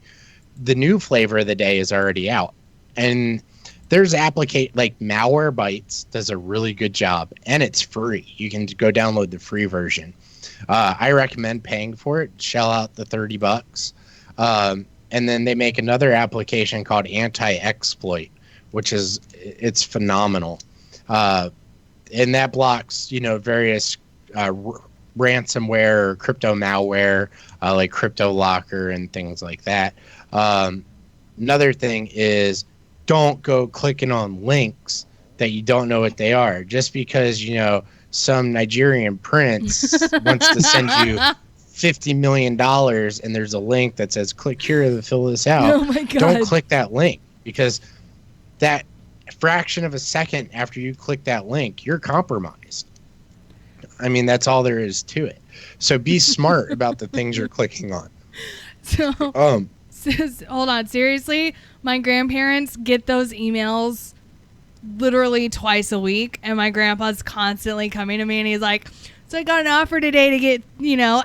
the new flavor of the day is already out. And there's like Malwarebytes does a really good job, and it's free. You can go download the free version. I recommend paying for it. Shell out the $30. And then they make another application called Anti-Exploit, it's phenomenal. And that blocks, various ransomware or crypto malware, like CryptoLocker and things like that. Another thing is, don't go clicking on links that you don't know what they are. Just because, some Nigerian prince wants to send you $50 million and there's a link that says click here to fill this out. Oh my God. Don't click that link, because that fraction of a second after you click that link, you're compromised. I mean, that's all there is to it. So be smart about the things you're clicking on. So, hold on. Seriously, my grandparents get those emails literally twice a week, and my grandpa's constantly coming to me and he's like, so I got an offer today to get,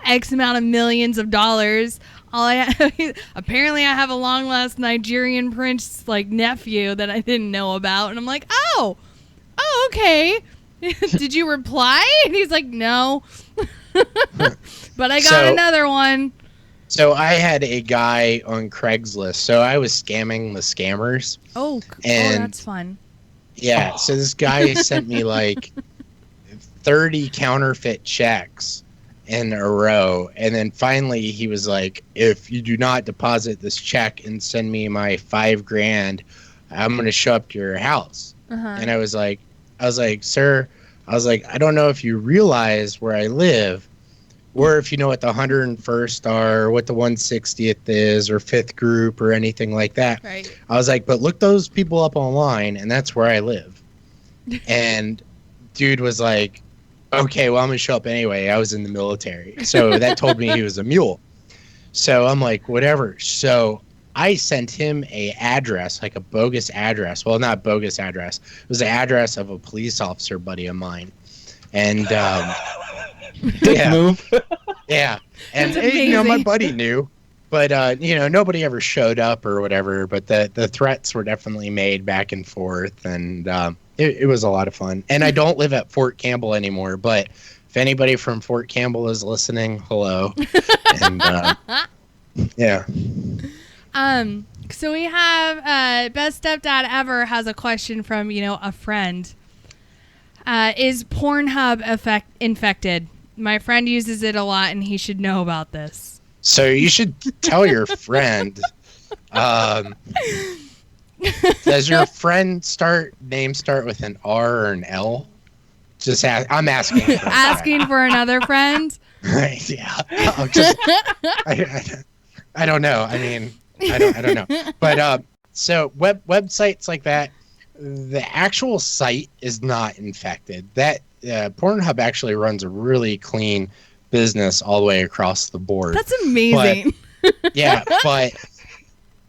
X amount of millions of dollars. Apparently I have a long lost Nigerian prince nephew that I didn't know about. And I'm like, oh, okay. Did you reply? And he's like, no. But I got another one. So I had a guy on Craigslist. So I was scamming the scammers. Oh, that's fun. Yeah. So this guy sent me 30 counterfeit checks in a row, and then finally he was like, if you do not deposit this check and send me my $5,000, I'm going to show up to your house. And I was like, sir, I don't know if you realize where I live, or if you know what the 101st are, or what the 160th is, or 5th group, or anything like that. Right. I was like, but look those people up online, and that's where I live. And dude was like, okay, well, I'm going to show up anyway. I was in the military. So that told me he was a mule. So I'm like, whatever. So I sent him a address, like a bogus address. Well, not bogus address. It was the address of a police officer buddy of mine. And Good move. Yeah. And my buddy knew. But nobody ever showed up or whatever. But the threats were definitely made back and forth, and it was a lot of fun. And I don't live at Fort Campbell anymore. But if anybody from Fort Campbell is listening, hello. And yeah. So we have best stepdad ever has a question from a friend. Is Pornhub infected? My friend uses it a lot, and he should know about this. So you should tell your friend. Does your friend name start with an R or an L? I'm asking. Asking for another friend? Yeah. I don't know. I mean, I don't know. But so websites like that, the actual site is not infected. That Pornhub actually runs a really clean business all the way across the board. That's amazing. But, yeah, but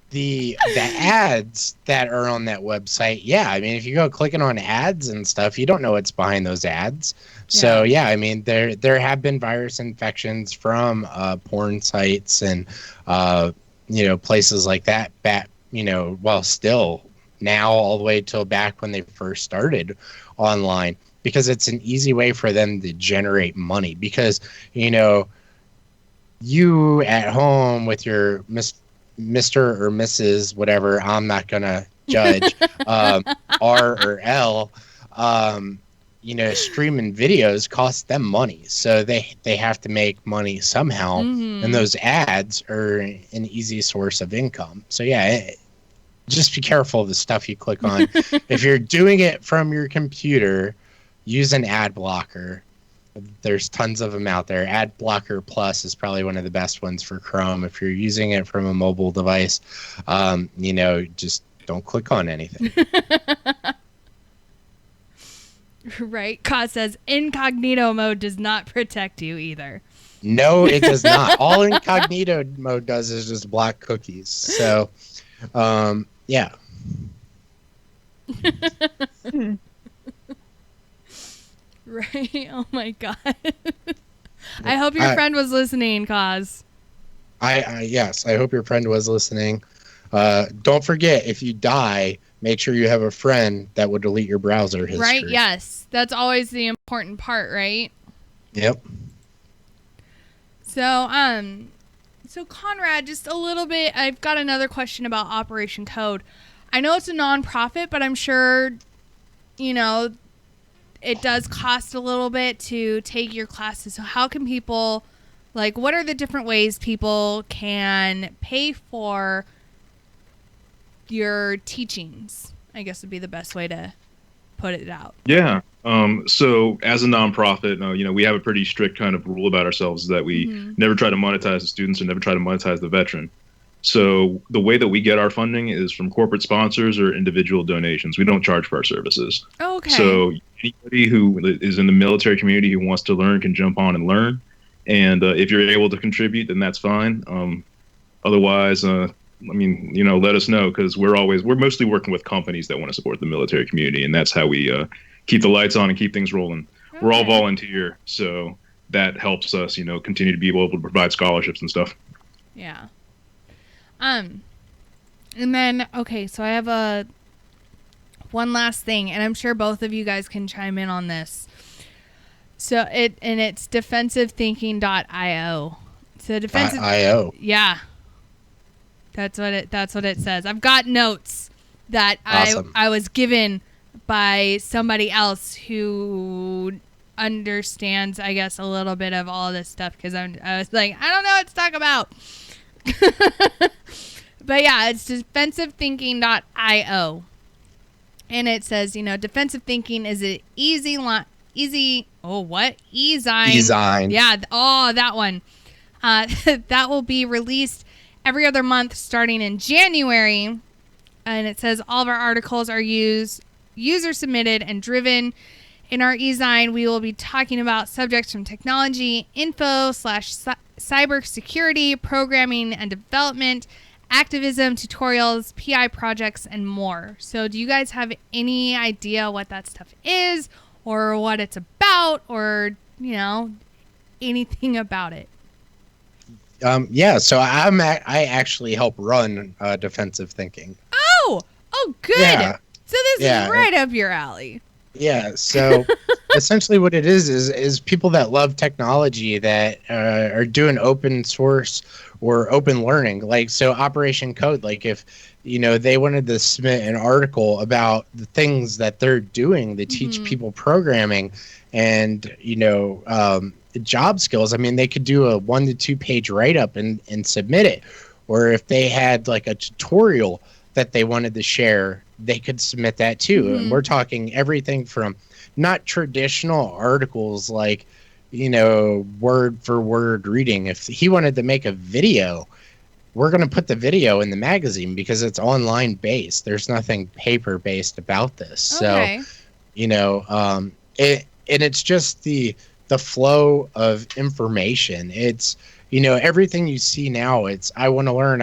the ads that are on that website, I mean, if you go clicking on ads and stuff, you don't know what's behind those ads. So I mean, there have been virus infections from porn sites and places like that. Well, still now all the way till back when they first started online. because it's an easy way for them to generate money. Because, you know, you at home with your Mr. or Mrs. whatever, I'm not gonna judge, R or L, you know, streaming videos cost them money, so they have to make money somehow, and those ads are an easy source of income. So yeah, just be careful of the stuff you click on. If you're doing it from your computer, use an ad blocker. There's tons of them out there. Ad Blocker Plus is probably one of the best ones for Chrome. If you're using it from a mobile device, you know, just don't click on anything. Right. Kaz says incognito mode does not protect you either. No, it does not. All incognito mode does is just block cookies. So, yeah. Right. Oh my god. I hope your friend was listening, Kaz. Yes, I hope your friend was listening. Don't forget, if you die, make sure you have a friend that will delete your browser history. Right. Yes, that's always the important part, right? Yep. So Conrad, just a little bit. I've got another question about Operation Code. I know it's a nonprofit, but I'm sure, you know, it does cost a little bit to take your classes. So how can people, like, what are the different ways people can pay for your teachings? I guess would be the best way to put it out. Yeah. So as a nonprofit, you know, we have a pretty strict kind of rule about ourselves that we never try to monetize the students and never try to monetize the veteran. So the way that we get our funding is from corporate sponsors or individual donations. We don't charge for our services. Okay. So anybody who is in the military community who wants to learn can jump on and learn. And if you're able to contribute, then that's fine. Otherwise, I mean, you know, let us know, because we're mostly working with companies that want to support the military community, and that's how we keep the lights on and keep things rolling. Okay. We're all volunteer, so that helps us, you know, continue to be able to provide scholarships and stuff. Yeah. And then, okay, so I have one last thing, and I'm sure both of you guys can chime in on this. So it's defensivethinking.io. So .io. Yeah. That's what it says. I've got notes that Awesome. I was given by somebody else who understands, I guess, a little bit of all this stuff, because I was like, I don't know what to talk about. But yeah, it's defensivethinking.io. And it says, you know, defensive thinking is an e-zine. Yeah. Oh, that one. That will be released every other month starting in January. And it says all of our articles are user submitted and driven. In our e-zine, we will be talking about subjects from technology, info / cybersecurity, programming and development, activism, tutorials, PI projects, and more. So do you guys have any idea what that stuff is, or what it's about, or, you know, anything about it? Yeah, so I actually help run defensive thinking. Oh, good. Yeah. So this is right up your alley. Yeah, so essentially what it is people that love technology that are doing open source or open learning. Like, so Operation Code, like if, you know, they wanted to submit an article about the things that they're doing to teach people programming and, you know, job skills. I mean, they could do a 1 to 2 page write-up and submit it. Or if they had like a tutorial that they wanted to share, they could submit that too. And we're talking everything from not traditional articles like, you know, word for word reading. If he wanted to make a video, we're going to put the video in the magazine because it's online based. There's nothing paper based about this. Okay. So, you know, and it's just the flow of information. It's, you know, everything you see now, it's, I want to learn.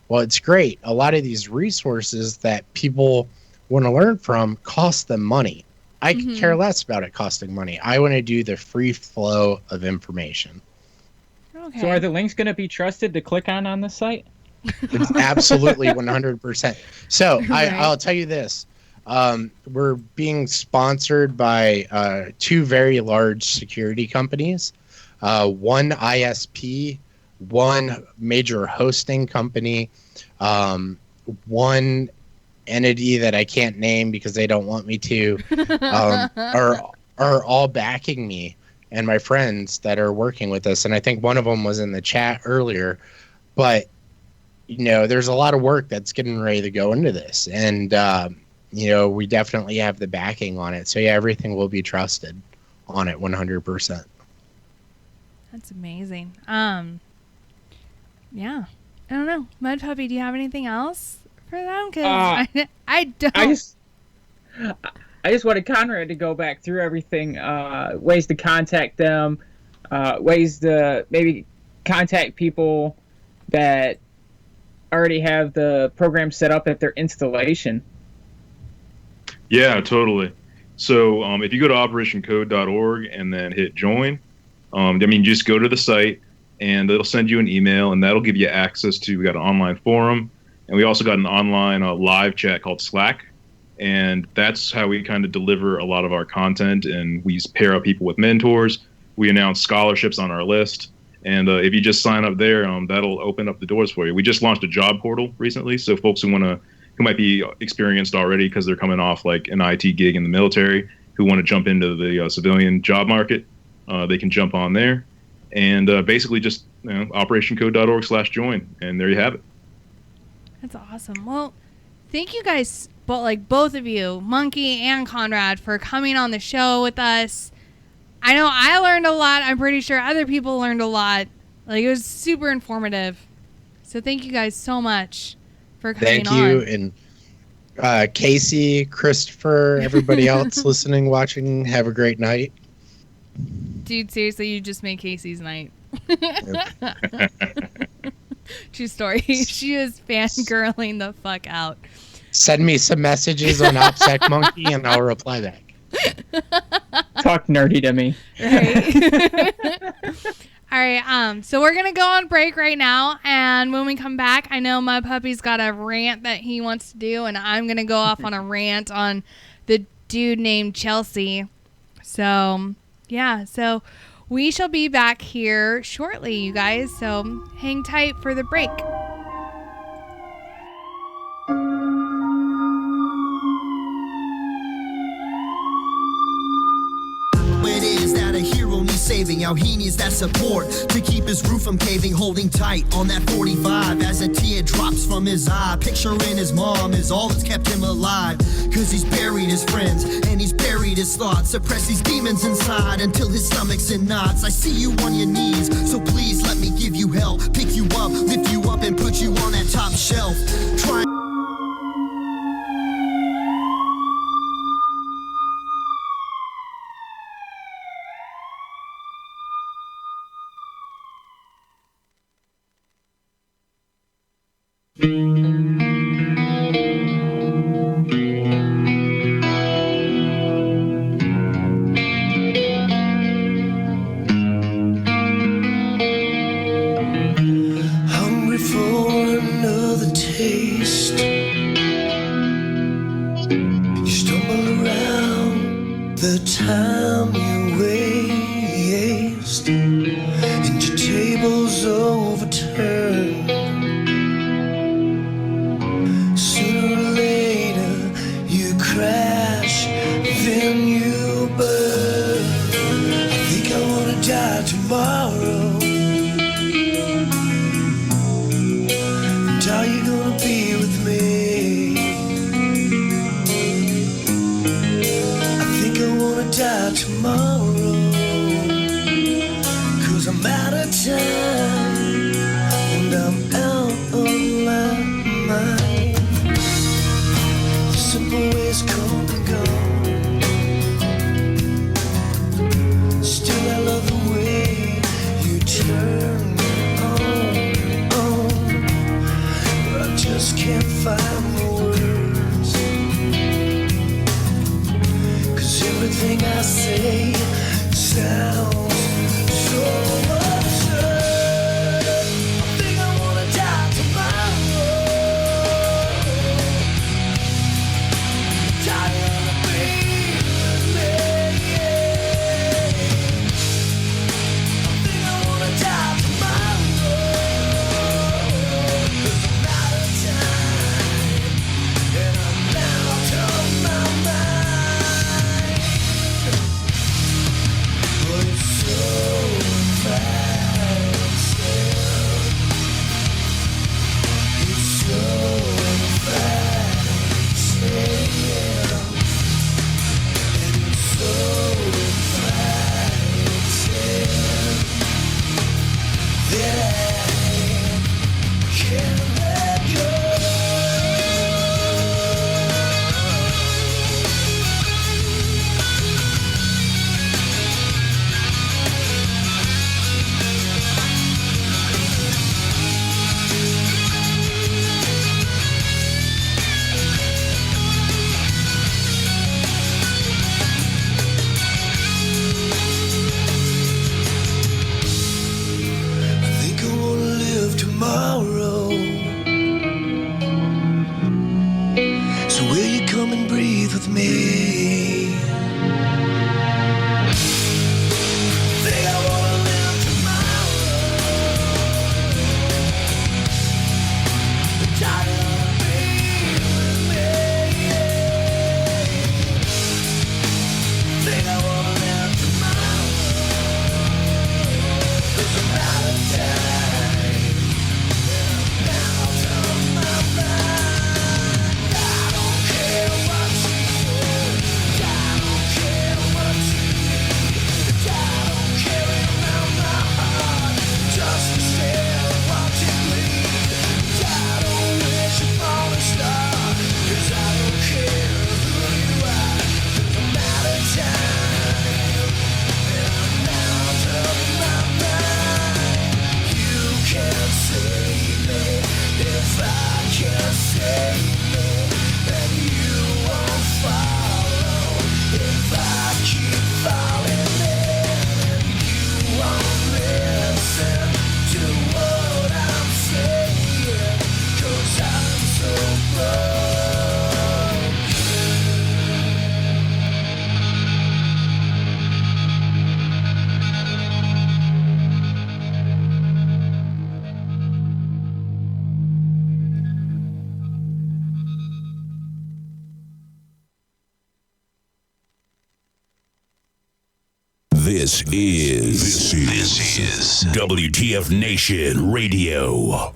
Well, it's great. A lot of these resources that people want to learn from cost them money. I could care less about it costing money. I want to do the free flow of information. Okay. So are the links going to be trusted to click on this site? It's absolutely 100%. So right. I'll tell you this. We're being sponsored by two very large security companies, one ISP, one major hosting company, one entity that I can't name because they don't want me to, are all backing me and my friends that are working with us. And I think one of them was in the chat earlier, but there's a lot of work that's getting ready to go into this. And, we definitely have the backing on it. So yeah, everything will be trusted on it 100%. That's amazing. Yeah. I don't know. Mud Puppy, do you have anything else for them? Because I don't. I just wanted Conrad to go back through everything, ways to contact them, ways to maybe contact people that already have the program set up at their installation. Yeah, totally. So if you go to operationcode.org and then hit join, just go to the site and it'll send you an email and that'll give you access to, we got an online forum and we also got an online live chat called Slack. And that's how we kind of deliver a lot of our content, and we pair up people with mentors. We announce scholarships on our list. And if you just sign up there, that'll open up the doors for you. We just launched a job portal recently. So folks who might be experienced already because they're coming off like an IT gig in the military, who want to jump into the civilian job market, they can jump on there. And basically just operationcode.org/join. And there you have it. That's awesome. Well, thank you guys, both of you, Monkey and Conrad, for coming on the show with us. I know I learned a lot. I'm pretty sure other people learned a lot. It was super informative. So thank you guys so much for coming on. Thank you. And Casey, Christopher, everybody else listening, watching, have a great night. Dude, seriously, you just made Casey's night. True story. She is fangirling the fuck out. Send me some messages on OPSEC Monkey and I'll reply back. Talk nerdy to me. Right. All right. So we're going to go on break right now. And when we come back, I know Mud Puppy's got a rant that he wants to do. And I'm going to go off on a rant on the dude named Chelsea. So, yeah. So we shall be back here shortly, you guys. So hang tight for the break. Saving how he needs that support to keep his roof from caving, holding tight on that 45 as a tear drops from his eye. Picturing his mom is all that's kept him alive, cause he's buried his friends and he's buried his thoughts. Suppress these demons inside until his stomach's in knots. I see you on your knees, so please let me give you help. Pick you up, lift you up and put you on that top shelf. Try can't me. Think I wanna live tomorrow. Tired of being with me. Think I wanna live tomorrow. It's about a time. Now to my mind. I don't care what you say. I don't care what you need. I don't care about my heart. Just to stare and watch it bleed. I don't wish upon a star. 'Cause I don't care who you are. It's a matter of time. And I'm out of my mind. You can't save me if I can't save me. And you won't follow if I keep falling in. And you won't listen to what I'm saying. 'Cause I'm so broke. This is WTF Nation Radio.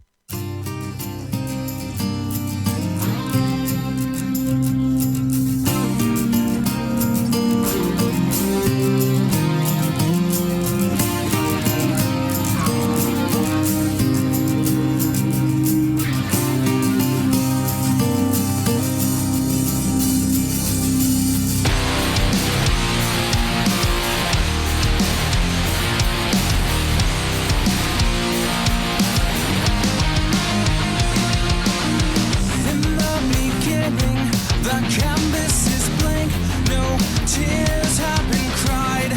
In the beginning, the canvas is blank. No tears have been cried.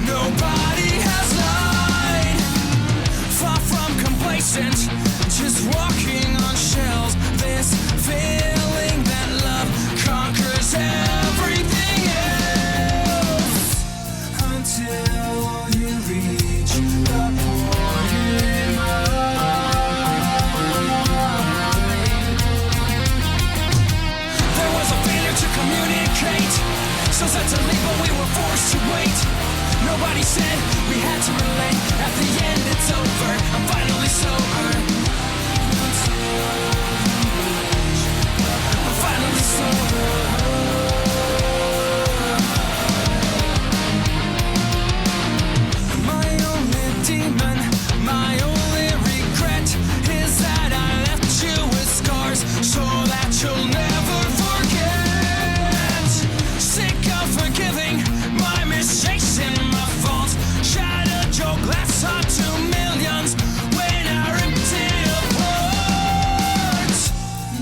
Nobody has lied. Far from complacent, just walking on shells. This feeling that love conquers everything else. Until you reach the point in There was a failure to communicate. So sad to leave, but we were forced to wait. Nobody said we had to relate. At the end, it's over. I'm finally sober. I'm finally sober. My only demon, my only regret is that I left you with scars so that you'll never forget. Sick of forgiving my mistakes and my faults. Shattered your glass heart to millions when I ripped it apart.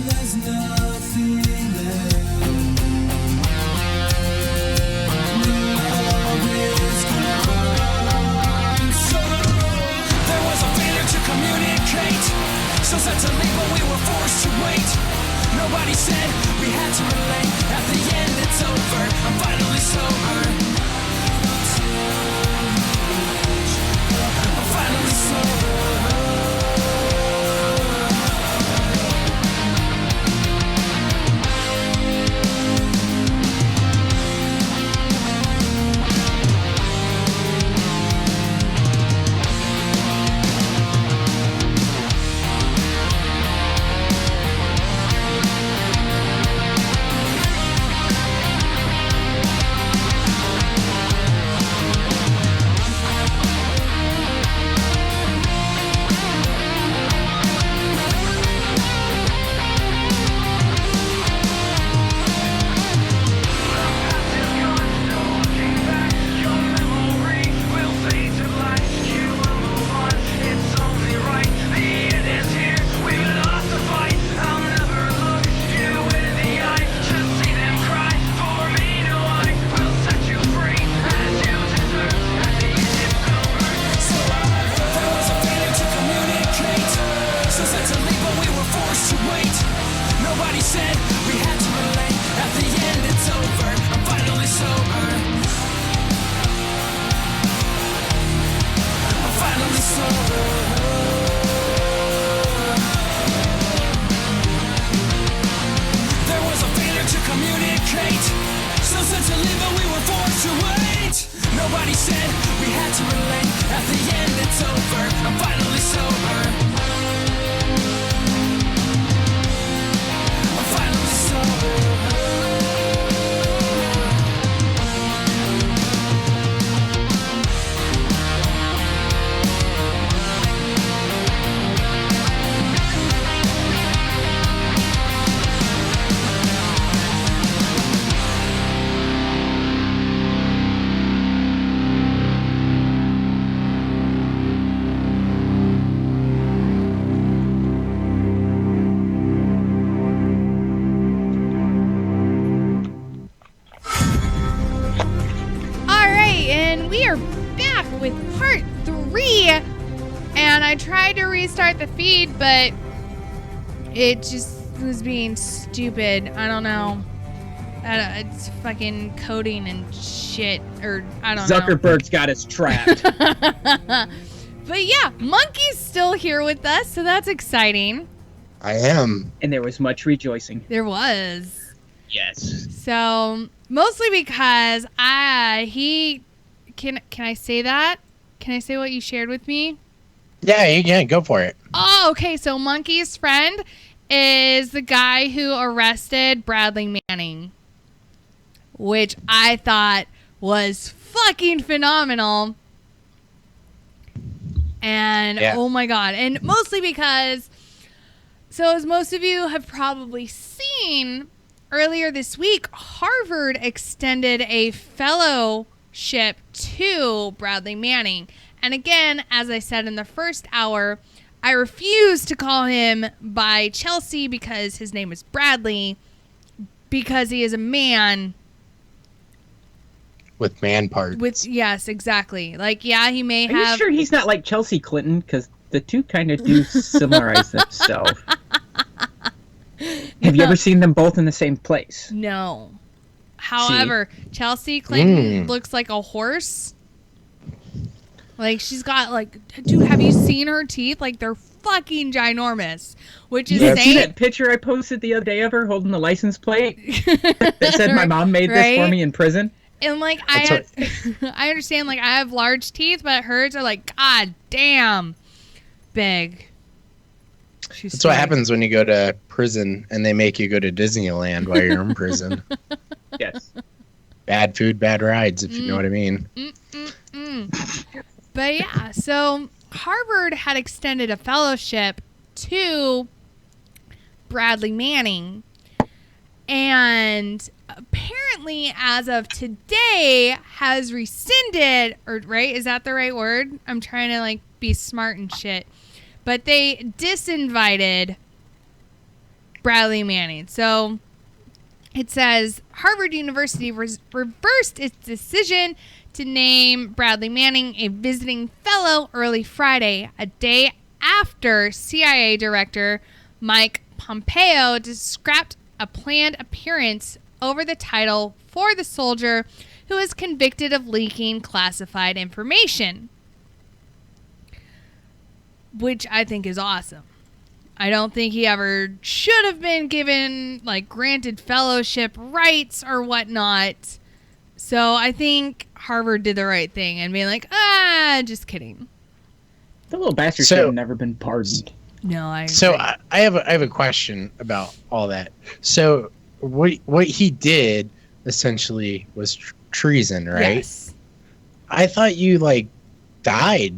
There's nothing left. Love is gone. So there was a failure to communicate. So sad to leave, but we were forced to wait. Nobody said we had to relate. At the end, it's over. I'm finally sober. I'm finally sober. Nobody said we had to relate. At the end, it's over. I tried to restart the feed, but it just was being stupid. I don't know. It's fucking coding and shit, or I don't know. Zuckerberg's got us trapped. But yeah, Monkey's still here with us, so that's exciting. I am. And there was much rejoicing. There was. Yes. So mostly because can I say that? Can I say what you shared with me? Yeah, go for it. Oh, okay. So Monkey's friend is the guy who arrested Bradley Manning, which I thought was fucking phenomenal. And oh my God. And mostly because, so as most of you have probably seen, earlier this week, Harvard extended a fellowship to Bradley Manning. And again, as I said in the first hour, I refuse to call him by Chelsea because his name is Bradley, because he is a man. With man parts. Yes, exactly. Like, yeah, he may Are have... you sure he's not like Chelsea Clinton? Because the two kind of do similarize themselves. Have you ever seen them both in the same place? No. However, Chelsea Clinton looks like a horse. Like, she's got, like... Dude, have you seen her teeth? Like, they're fucking ginormous. Which is Did you see saying... that picture I posted the other day of her holding the license plate? That said my mom made this for me in prison? And, like, I understand, like, I have large teeth, but hers are, like, god damn big. That's what happens when you go to prison and they make you go to Disneyland while you're in prison. Yes. Bad food, bad rides, if you know what I mean. But yeah, so Harvard had extended a fellowship to Bradley Manning. And apparently, as of today, has rescinded, or right? Is that the right word? I'm trying to like be smart and shit. But they disinvited Bradley Manning. So it says Harvard University reversed its decision to name Bradley Manning a visiting fellow early Friday, a day after CIA Director Mike Pompeo scrapped a planned appearance over the title for the soldier who was convicted of leaking classified information. Which I think is awesome. I don't think he ever should have been given, like, granted fellowship rights or whatnot. So I think Harvard did the right thing and being like, just kidding. The little bastard should have never been pardoned. No, I agree. So I have a question about all that. So what he did essentially was treason, right? Yes. I thought you like died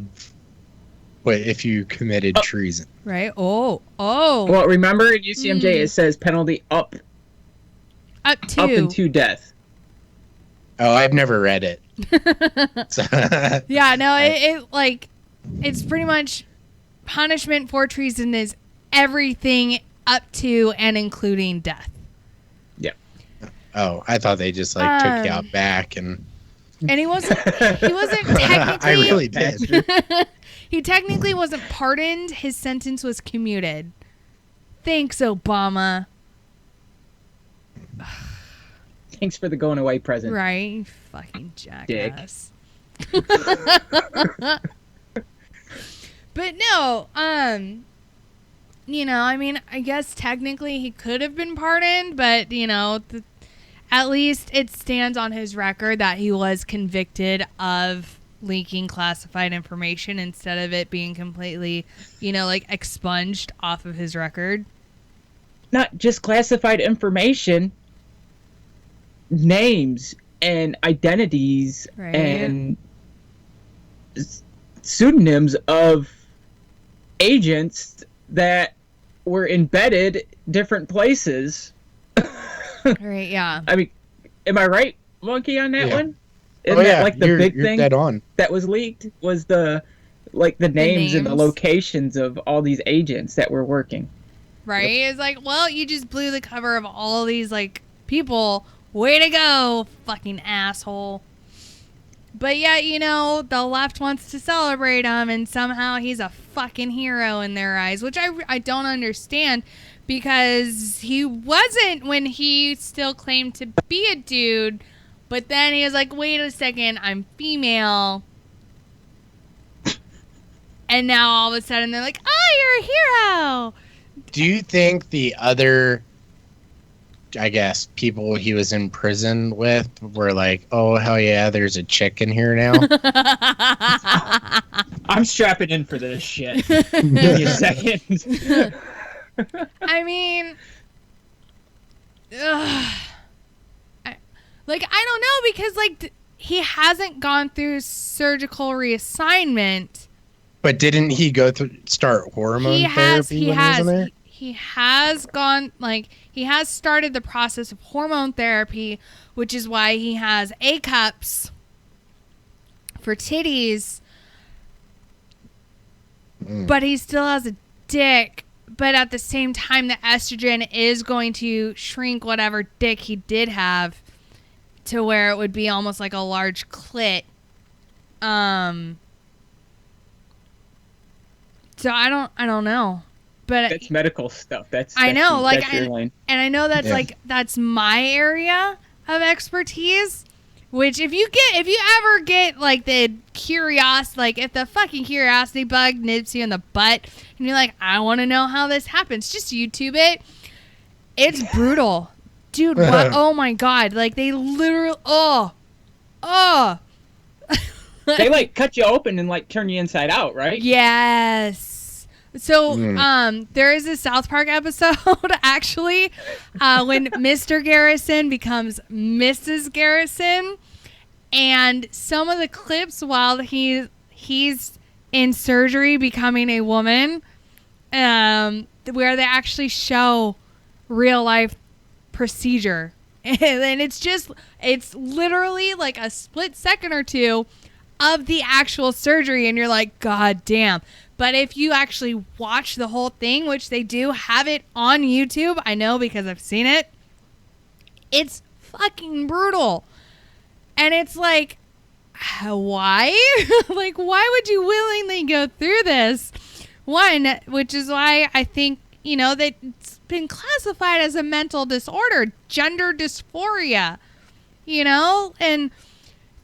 if you committed treason. Right? Oh. Well, remember in UCMJ it says penalty up into death. Oh, I've never read it. Yeah, no, it's pretty much punishment for treason is everything up to and including death. Yeah. Oh, I thought they just like took you out back and he wasn't technically I really did. He technically wasn't pardoned. His sentence was commuted. Thanks, Obama. Thanks for the going away present. Right? You fucking jackass. But no, you know, I mean, I guess technically he could have been pardoned, but, you know, at least it stands on his record that he was convicted of leaking classified information instead of it being completely, you know, like expunged off of his record. Not just classified information, names and identities and pseudonyms of agents that were embedded different places. Right, yeah. I mean, am I right, Monkey, on that one? Isn't that like the big you're thing dead on. that was leaked was the names and the locations of all these agents that were working. Right? It's like, well, you just blew the cover of all these like people. Way to go, fucking asshole. But yet, the left wants to celebrate him, and somehow he's a fucking hero in their eyes, which I don't understand, because he wasn't when he still claimed to be a dude, but then he was like, wait a second, I'm female. And now all of a sudden they're like, oh, you're a hero. Do you think the other, I guess, people he was in prison with were like, oh, hell yeah, there's a chick in here now? I'm strapping in for this shit. Give me a second. I mean, I don't know, because he hasn't gone through surgical reassignment. But didn't he go through start hormone therapy when he was in there? He has gone, he has started the process of hormone therapy, which is why he has A cups for titties. But he still has a dick. But at the same time, the estrogen is going to shrink whatever dick he did have to where it would be almost like a large clit. So I don't know, but that's medical stuff. I know, that's your lane. And I know that's that's my area of expertise. Which if you ever get the curiosity, if the fucking curiosity bug nips you in the butt, and you're like, I want to know how this happens, just YouTube it. It's brutal, dude. What? Oh my god! They literally, They cut you open and turn you inside out, right? Yes. So, there is a South Park episode actually, when Mr. Garrison becomes Mrs. Garrison, and some of the clips while he's in surgery becoming a woman, where they actually show real life procedure, and it's literally a split second or two of the actual surgery, and you're like, god damn. But if you actually watch the whole thing, which they do have it on YouTube, I know because I've seen it, it's fucking brutal. And it's like, why? Why would you willingly go through this? One, which is why I think, that it's been classified as a mental disorder, gender dysphoria, and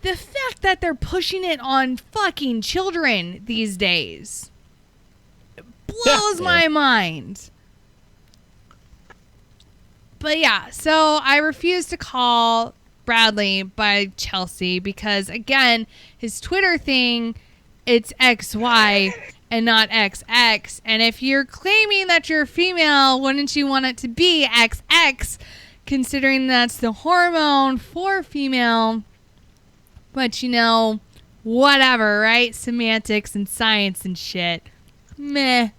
the fact that they're pushing it on fucking children these days blows my mind. But yeah, so I refuse to call Bradley by Chelsea because, again, his Twitter thing, it's XY and not XX. And if you're claiming that you're female, wouldn't you want it to be XX, considering that's the hormone for female? But, whatever, right? Semantics and science and shit. Meh.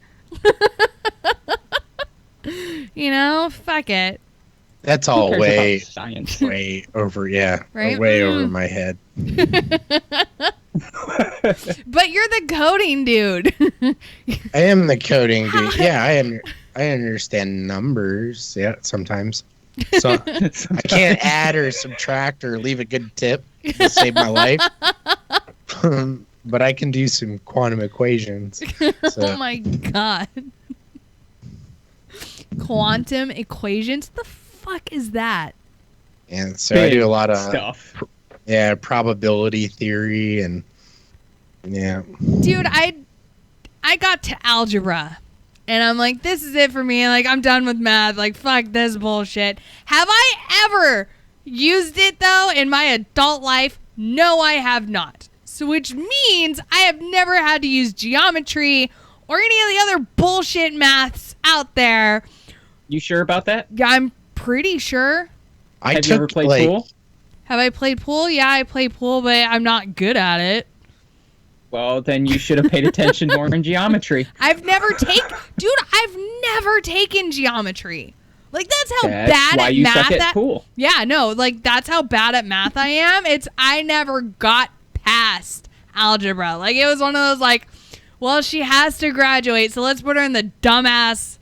Fuck it. That's all way science. Way over, right? Way over my head. But you're the coding dude. I am the coding dude. Yeah, I understand numbers. Yeah, sometimes. So I can't add or subtract or leave a good tip to save my life. But I can do some quantum equations. So. Oh my god. Quantum equations? What the fuck is that? And so I do a lot of stuff. Probability theory and Dude, I got to algebra. And I'm like, this is it for me. I'm done with math. Fuck this bullshit. Have I ever used it, though, in my adult life? No, I have not. So, which means I have never had to use geometry or any of the other bullshit maths out there. You sure about that? Yeah, I'm pretty sure. Have you ever played pool? Have I played pool? Yeah, I play pool, but I'm not good at it. Well, then you should have paid attention more in geometry. I've never taken geometry. That's how bad at math. Suck at pool. Yeah, no, that's how bad at math I am. I never got past algebra. It was one of those well, she has to graduate, so let's put her in the dumbass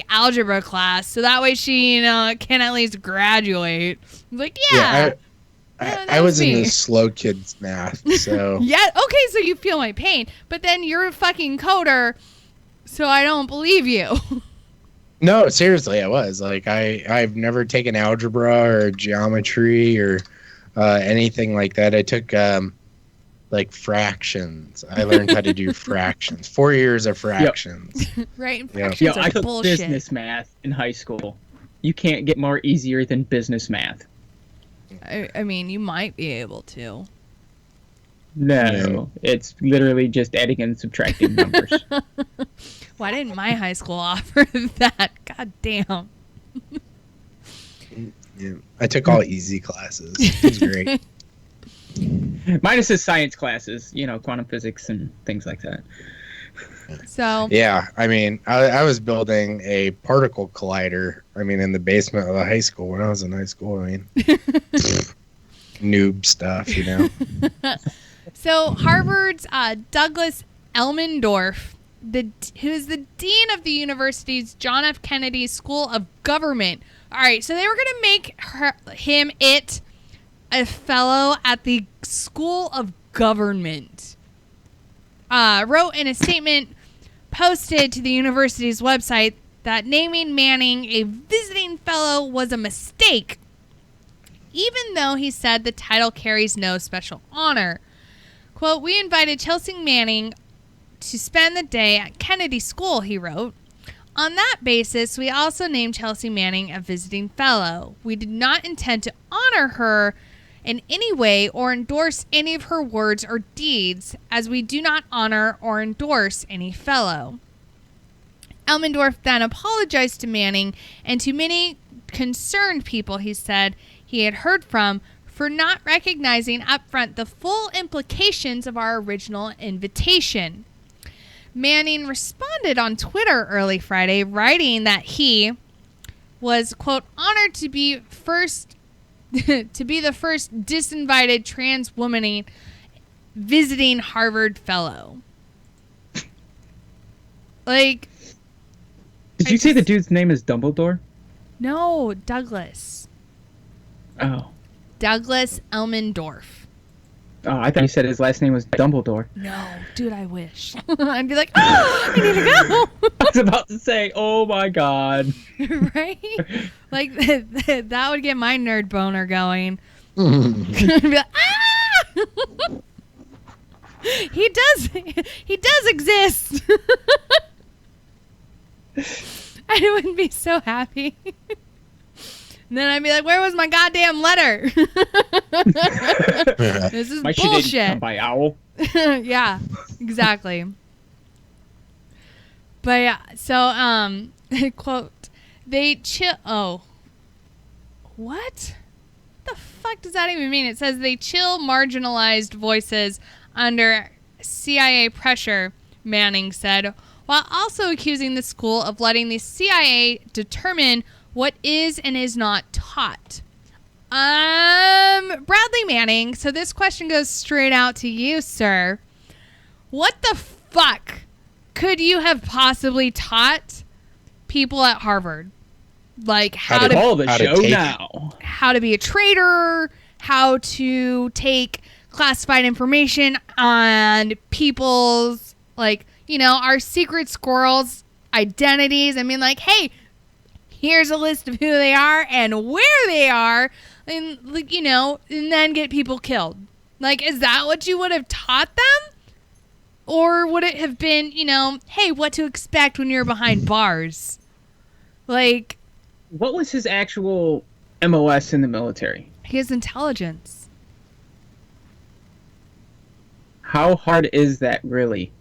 algebra class, so that way she can at least graduate. Yeah. Yeah, I was in me. the slow kids math, so Yeah, okay, so you feel my pain, but then you're a fucking coder, so I don't believe you. no, seriously, I was like I've never taken algebra or geometry or anything like that. I took like fractions. I learned how to do fractions. 4 years of fractions. Right? And Yeah. fractions Yo, are I took bullshit. business math in high school. You can't get more easier than business math. I mean, you might be able to. No, it's literally just adding and subtracting numbers. Why didn't my high school offer that? God damn. Yeah. I took all easy classes. It was great. Minus the science classes, quantum physics and things like that. So, Yeah, I mean, I was building a particle collider. I mean, in the basement of the high school when I was in high school. I mean, noob stuff, so Harvard's Douglas Elmendorf, who is the dean of the university's John F. Kennedy School of Government. All right, so they were going to make him a fellow at the School of Government. Wrote in a statement posted to the university's website that naming Manning a visiting fellow was a mistake, even though he said the title carries no special honor. Quote, "We invited Chelsea Manning to spend the day at Kennedy School," he wrote. "On that basis, we also named Chelsea Manning a visiting fellow. We did not intend to honor her in any way or endorse any of her words or deeds, as we do not honor or endorse any fellow." Elmendorf then apologized to Manning and to many concerned people he said he had heard from for not recognizing upfront the full implications of our original invitation. Manning responded on Twitter early Friday, writing that he was, quote, "honored to be the first disinvited trans woman visiting Harvard fellow." Like, Did you say the dude's name is Dumbledore? no, Douglas Oh. Elmendorf. Oh, I thought you said his last name was Dumbledore. No, dude, I wish. I'd be like, oh, I need to I was about to say, oh my god. go. Right? Like, that would get my nerd boner going. I'd be like, ah! He does exist. I wouldn't be so happy. And then I'd be like, where was my goddamn letter? This is My shit didn't come bullshit. by owl. Yeah, exactly. But yeah, so, quote, oh, what? The fuck does that even mean? It says they chill marginalized voices under CIA pressure, Manning said, while also accusing the school of letting the CIA determine what is and is not taught. Bradley Manning, so this question goes straight out to you, sir. What the fuck could you have possibly taught people at Harvard? Like how to Call the how to show take it. now. how to be a traitor, how to take classified information on people's, like, our secret squirrels' identities. I mean, like, hey, here's a list of who they are and where they are, and, like, and then get people killed. Like, is that what you would have taught them? Or would it have been, hey, what to expect when you're behind bars? Like, What was his actual MOS in the military? his intelligence. How hard is that really?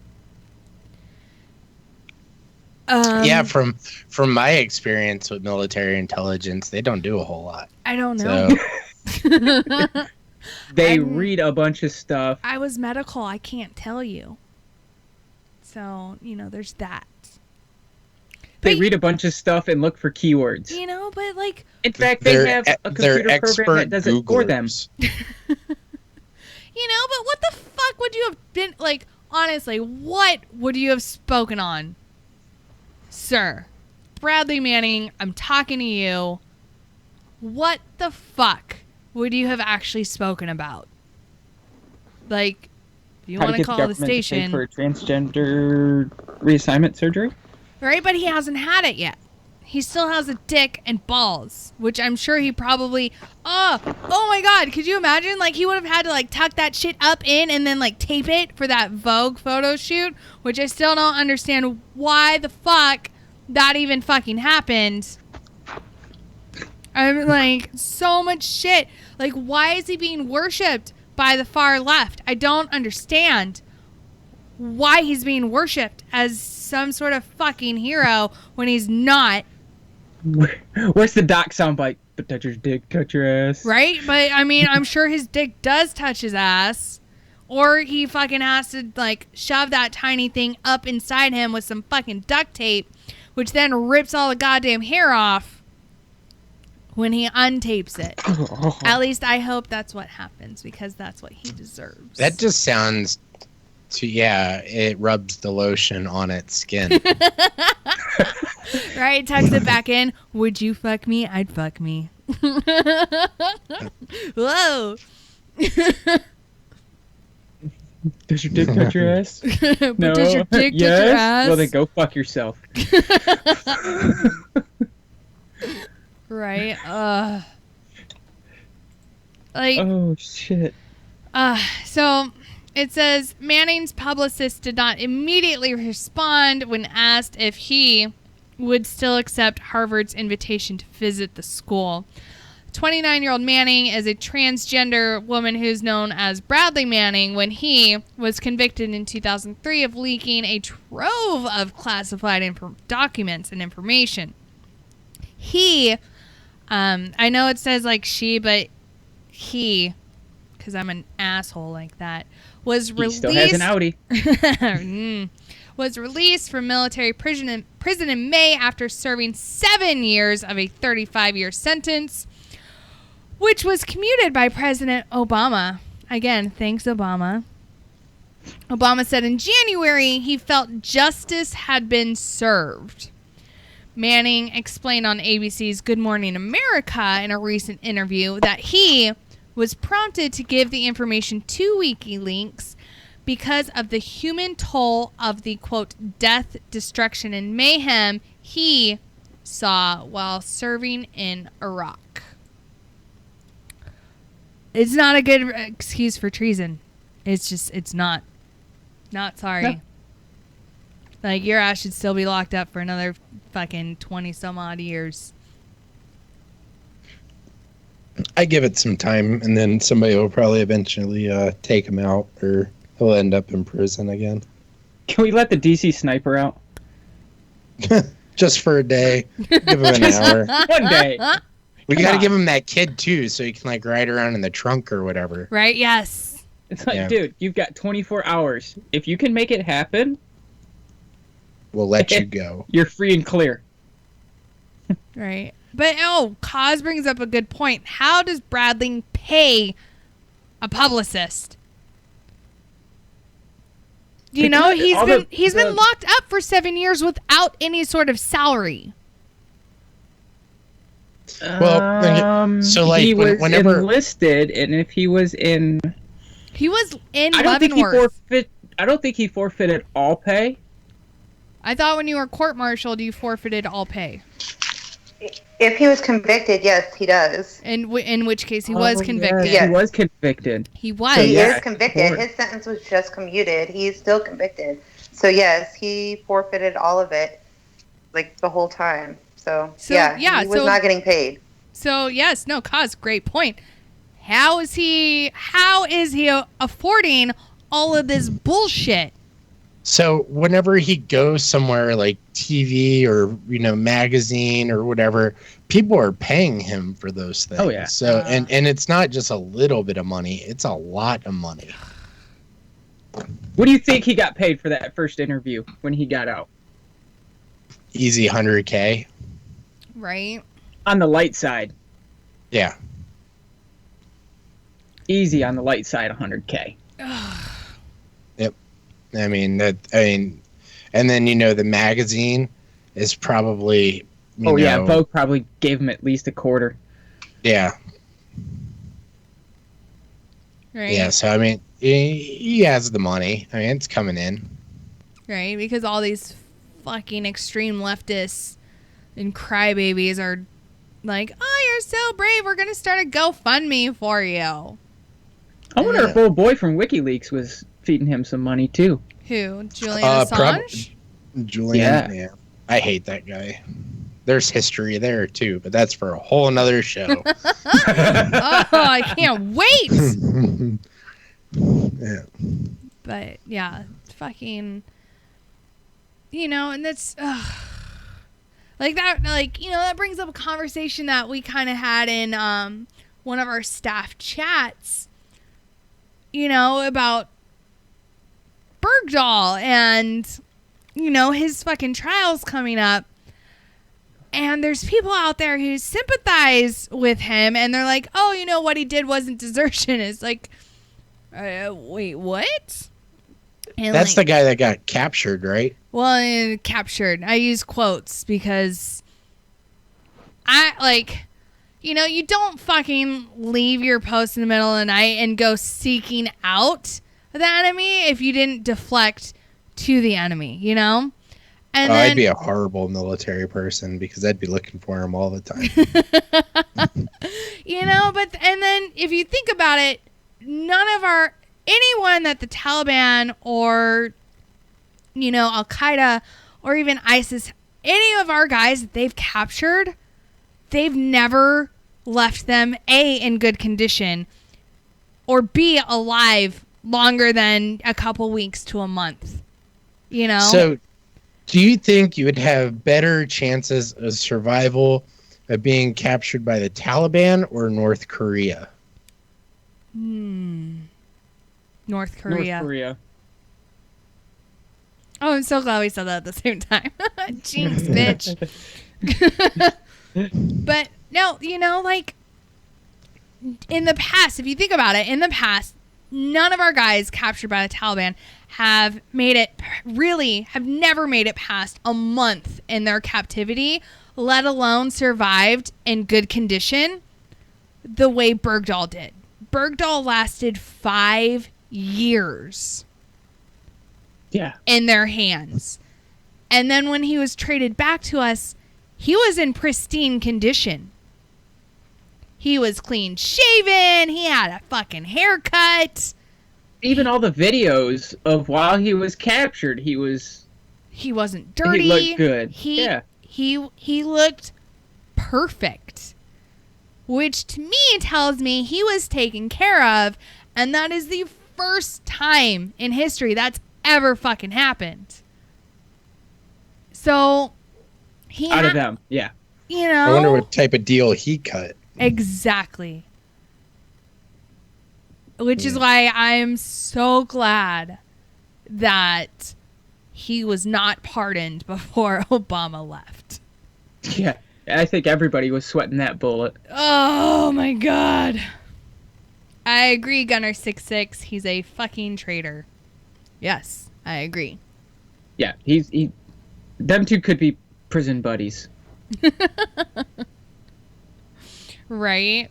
Yeah, from my experience with military intelligence, they don't do a whole lot. I don't know. So They I'm- read a bunch of stuff. I was medical. I can't tell you. So, there's that. They But- read a bunch of stuff and look for keywords. But like, In fact, they they're have a they're computer program that does it for them. Googlers. but what the fuck would you have been, like, honestly, what would you have spoken on? Sir, Bradley Manning, I'm talking to you. What the fuck would you have actually spoken about? Like, if you How want to get call government the to pay station, for transgender reassignment surgery? right? But he hasn't had it yet. He still has a dick and balls, which I'm sure he probably. Oh my God! Could you imagine? Like, he would have had to like tuck that shit up in and then like tape it for that Vogue photo shoot, which I still don't understand why the fuck that even fucking happened. I'm like, so much shit. Like, why is he being worshipped by the far left? I don't understand why he's being worshipped as some sort of fucking hero when he's not. Where's the doc soundbite? But touch your dick, touch your ass. Right? But, I mean, I'm sure his dick does touch his ass. Or he fucking has to, like, shove that tiny thing up inside him with some fucking duct tape, which then rips all the goddamn hair off when he untapes it. At least I hope that's what happens, because that's what he deserves. That just sounds it rubs the lotion on its skin. Right? Tucks it back in. Would you fuck me? I'd fuck me. Whoa. Does your dick touch your ass? But No. does your dick touch your Yes? ass? Well, then go fuck yourself. Right? Like, Oh, shit. so it says Manning's publicist did not immediately respond when asked if he would still accept Harvard's invitation to visit the school. 29-year-old Manning is a transgender woman who's known as Bradley Manning when he was convicted in 2003 of leaking a trove of classified documents and information. He, I know it says like she, but he, because I'm an asshole like that, was released. He still has an Audi. Was released from military prison in May after serving 7 years of a 35-year sentence, which was commuted by President Obama. Again, thanks, Obama. Obama said in January he felt justice had been served. Manning explained on ABC's Good Morning America in a recent interview that he was prompted to give the information to WikiLeaks because of the human toll of the, quote, death, destruction, and mayhem he saw while serving in Iraq. It's not a good excuse for treason. It's not. Not sorry. No. Like, your ass should still be locked up for another fucking 20 some odd years. I give it some time, and then somebody will probably eventually take him out, or he'll end up in prison again. Can we let the DC sniper out? Just for a day. Give him an hour. One day. We Come got to on. give him that kid, too, so he can, like, ride around in the trunk or whatever. Right? Yes. It's like, Yeah. dude, you've got 24 hours. If you can make it happen, We'll let you go. you're free and clear. Right. But, Cause brings up a good point. How does Bradley pay a publicist? You know, Because he's been the- locked up for 7 years without any sort of salary. Well, so, like, he was whenever- enlisted, and if he was in, He was in I don't think he Leavenworth. I don't think he forfeited all pay. I thought when you were court-martialed, you forfeited all pay. If he was convicted, yes, he does. In which case, he was Oh, convicted. yes, he was convicted. He was. He yeah, is convicted. court. His sentence was just commuted. He's still convicted. So, yes, he forfeited all of it, like, the whole time. So he was so- not getting paid. So, yes, no, Cause, great point. How is he affording all of this bullshit? So whenever he goes somewhere like TV or, magazine or whatever, people are paying him for those things. Oh, yeah. So, and it's not just a little bit of money. It's a lot of money. What do you think he got paid for that first interview when he got out? Easy 100K. Right? On the light side. Yeah. Easy on the light side, 100K. Yep. I mean, and then, the magazine is probably, Yeah, Vogue probably gave him at least a quarter. Yeah. Right. Yeah, so I mean, he has the money. I mean, it's coming in. Right, because all these fucking extreme leftists and crybabies are like, oh, you're so brave, we're going to start a GoFundMe for you. I wonder if old boy from WikiLeaks was feeding him some money, too. Who? Julian Assange? Julian, yeah. I hate that guy. There's history there, too, but that's for a whole nother show. Oh, I can't wait! Yeah. But, yeah, fucking, you know, and that's, like that, like, you know, that brings up a conversation that we kind of had in one of our staff chats, you know, about Bergdahl and, you know, his fucking trials coming up. And there's people out there who sympathize with him, and they're like, oh, you know, what he did wasn't desertion. It's like, wait, what? And that's the guy that got captured, right? Well, captured. I use quotes because you know, you don't fucking leave your post in the middle of the night and go seeking out the enemy if you didn't deflect to the enemy, you know? And then, I'd be a horrible military person because I'd be looking for him all the time. You know, and then if you think about it, anyone that the Taliban or, you know, Al-Qaeda or even ISIS, any of our guys that they've captured, they've never left them, A, in good condition, or B, alive longer than a couple weeks to a month, you know? So, do you think you would have better chances of survival of being captured by the Taliban or North Korea? North Korea. North Korea. Oh, I'm so glad we said that at the same time. Jinx, bitch. But no, you know, like in the past, if you think about it, in the past, none of our guys captured by the Taliban have never made it past a month in their captivity, let alone survived in good condition the way Bergdahl did. Bergdahl lasted 5 years. Yeah. In their hands. And then when he was traded back to us, he was in pristine condition. He was clean shaven. He had a fucking haircut. Even all the videos of while he was captured, he wasn't dirty. He looked good. He looked perfect. Which to me tells me he was taken care of, and that is the first time in history that's ever fucking happened. So out of them, yeah. You know, I wonder what type of deal he cut. Exactly. Which is why I'm so glad that he was not pardoned before Obama left. Yeah, I think everybody was sweating that bullet. Oh my God. I agree, Gunner 66. He's a fucking traitor. Yes, I agree. Yeah, them two could be prison buddies. Right?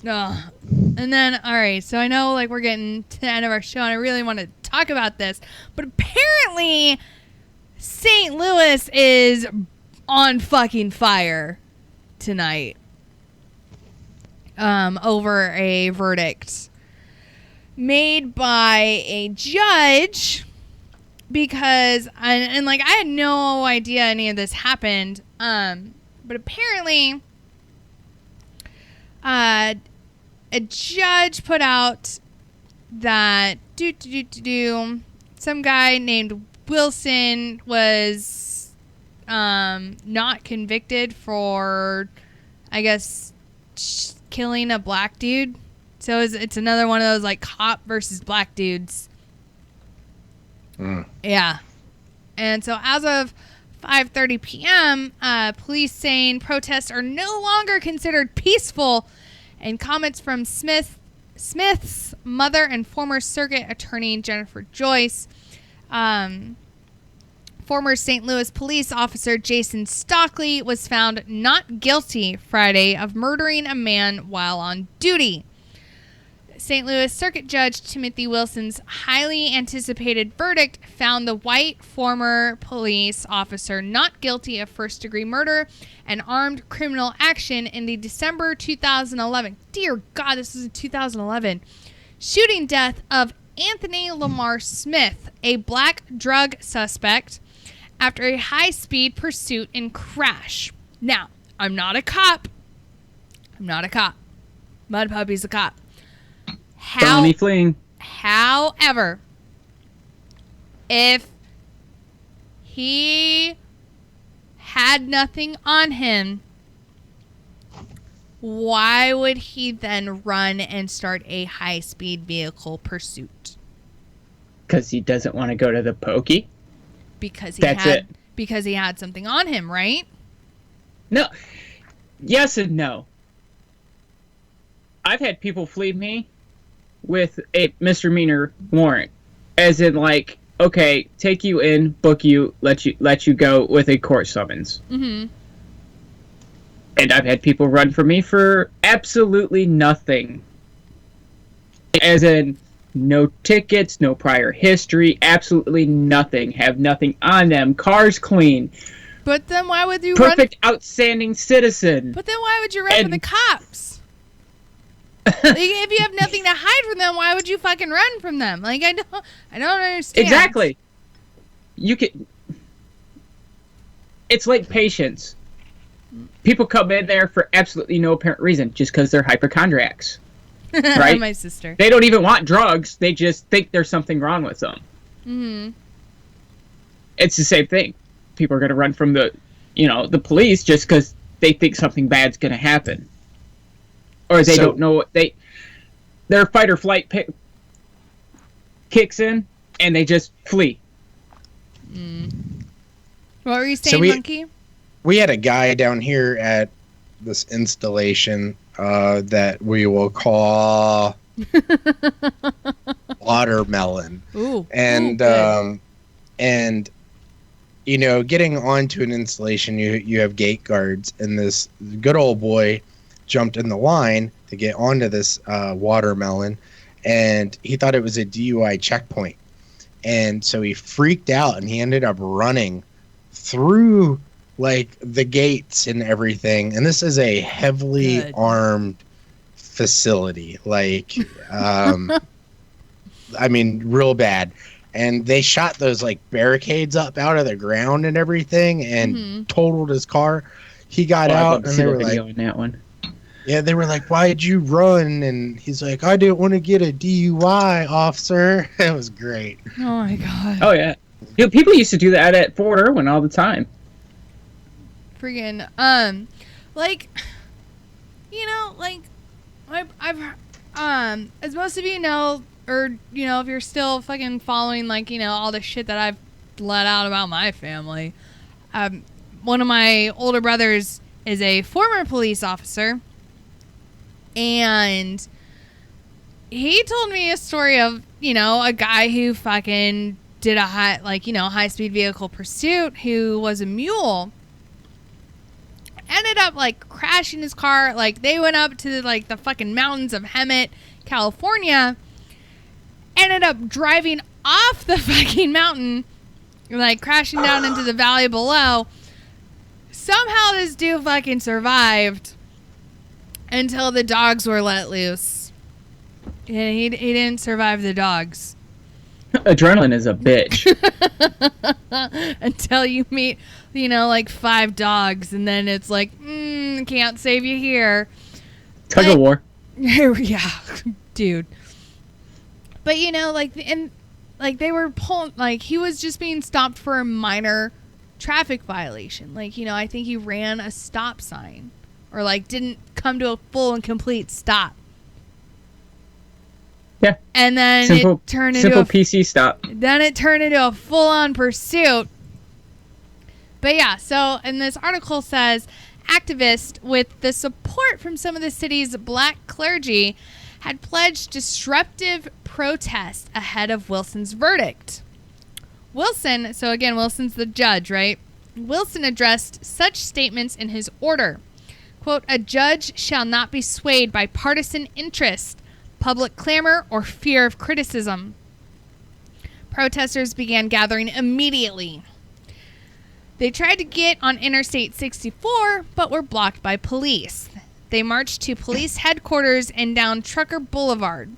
Ugh. And then, all right, so I know like we're getting to the end of our show and I really want to talk about this, but apparently St. Louis is on fucking fire tonight over a verdict made by a judge because, and like I had no idea any of this happened, but apparently a judge put out that some guy named Wilson was not convicted for, I guess, killing a black dude. So it's another one of those like cop versus black dudes. Yeah. And so as of 5:30 p.m., police saying protests are no longer considered peaceful, and comments from Smith's mother and former circuit attorney Jennifer Joyce. Former St. Louis police officer Jason Stockley was found not guilty Friday of murdering a man while on duty. St. Louis Circuit Judge Timothy Wilson's highly anticipated verdict found the white former police officer not guilty of first-degree murder and armed criminal action in the December 2011, dear God, this was in 2011, shooting death of Anthony Lamar Smith, a black drug suspect, after a high-speed pursuit and crash. Now, I'm not a cop. Mud Puppy's a cop. Felony fleeing. However, if he had nothing on him, why would he then run and start a high-speed vehicle pursuit? Because he doesn't want to go to the pokey. Because he That's had it. because he had something on him, right? No. Yes and no. I've had people flee me with a misdemeanor warrant, as in like, okay, take you in, book you, let you go with a court summons. Mm-hmm. And I've had people run from me for absolutely nothing, as in no tickets, no prior history, absolutely nothing, have nothing on them, cars clean. But then why would you perfect, outstanding citizen. But then why would you run from the cops? Like, if you have nothing to hide from them, why would you fucking run from them? Like, I don't understand. Exactly. You can. It's like patience. People come in there for absolutely no apparent reason, just because they're hypochondriacs. Right? My sister. They don't even want drugs. They just think there's something wrong with them. Mm-hmm. It's the same thing. People are going to run from the police just because they think something bad's going to happen. Or they don't know what their fight or flight kicks in, and they just flee. What were you saying, Monkey? We had a guy down here at this installation that we will call Watermelon. Ooh. And getting onto an installation, you have gate guards, and this good old boy jumped in the line to get onto this Watermelon, and he thought it was a DUI checkpoint. And so he freaked out, and he ended up running through like the gates and everything. And this is a heavily armed facility, like I mean, real bad. And they shot those like barricades up out of the ground and everything, and totaled his car. He got out, and they were like, on that one. Yeah, they were like, "Why'd you run?" And he's like, "I didn't want to get a DUI, officer." It was great. Oh my God. Oh yeah, people used to do that at Fort Irwin all the time. Friggin' I've as most of you know, or if you're still fucking following all the shit that I've let out about my family, one of my older brothers is a former police officer, and he told me a story of a guy who fucking did a high-speed vehicle pursuit, who was a mule, ended up crashing his car. They went up to the fucking mountains of Hemet, California, ended up driving off the fucking mountain, crashing down into the valley below. Somehow this dude fucking survived until the dogs were let loose. And he didn't survive the dogs. Adrenaline is a bitch. Until you meet, 5 dogs, and then it's can't save you here. Tug of war. Yeah, dude. But they were pulling, he was just being stopped for a minor traffic violation. I think he ran a stop sign, or didn't come to a full and complete stop. Yeah. And then it turned into a PC stop. Then it turned into a full-on pursuit. But yeah, so, and this article says, activists with the support from some of the city's black clergy had pledged disruptive protest ahead of Wilson's verdict. Wilson, so again, Wilson's the judge, right? Wilson addressed such statements in his order. Quote, "A judge shall not be swayed by partisan interest. public clamor, or fear of criticism. Protesters began gathering immediately. They tried to get on Interstate 64, but were blocked by police. They marched to police headquarters and down Trucker Boulevard.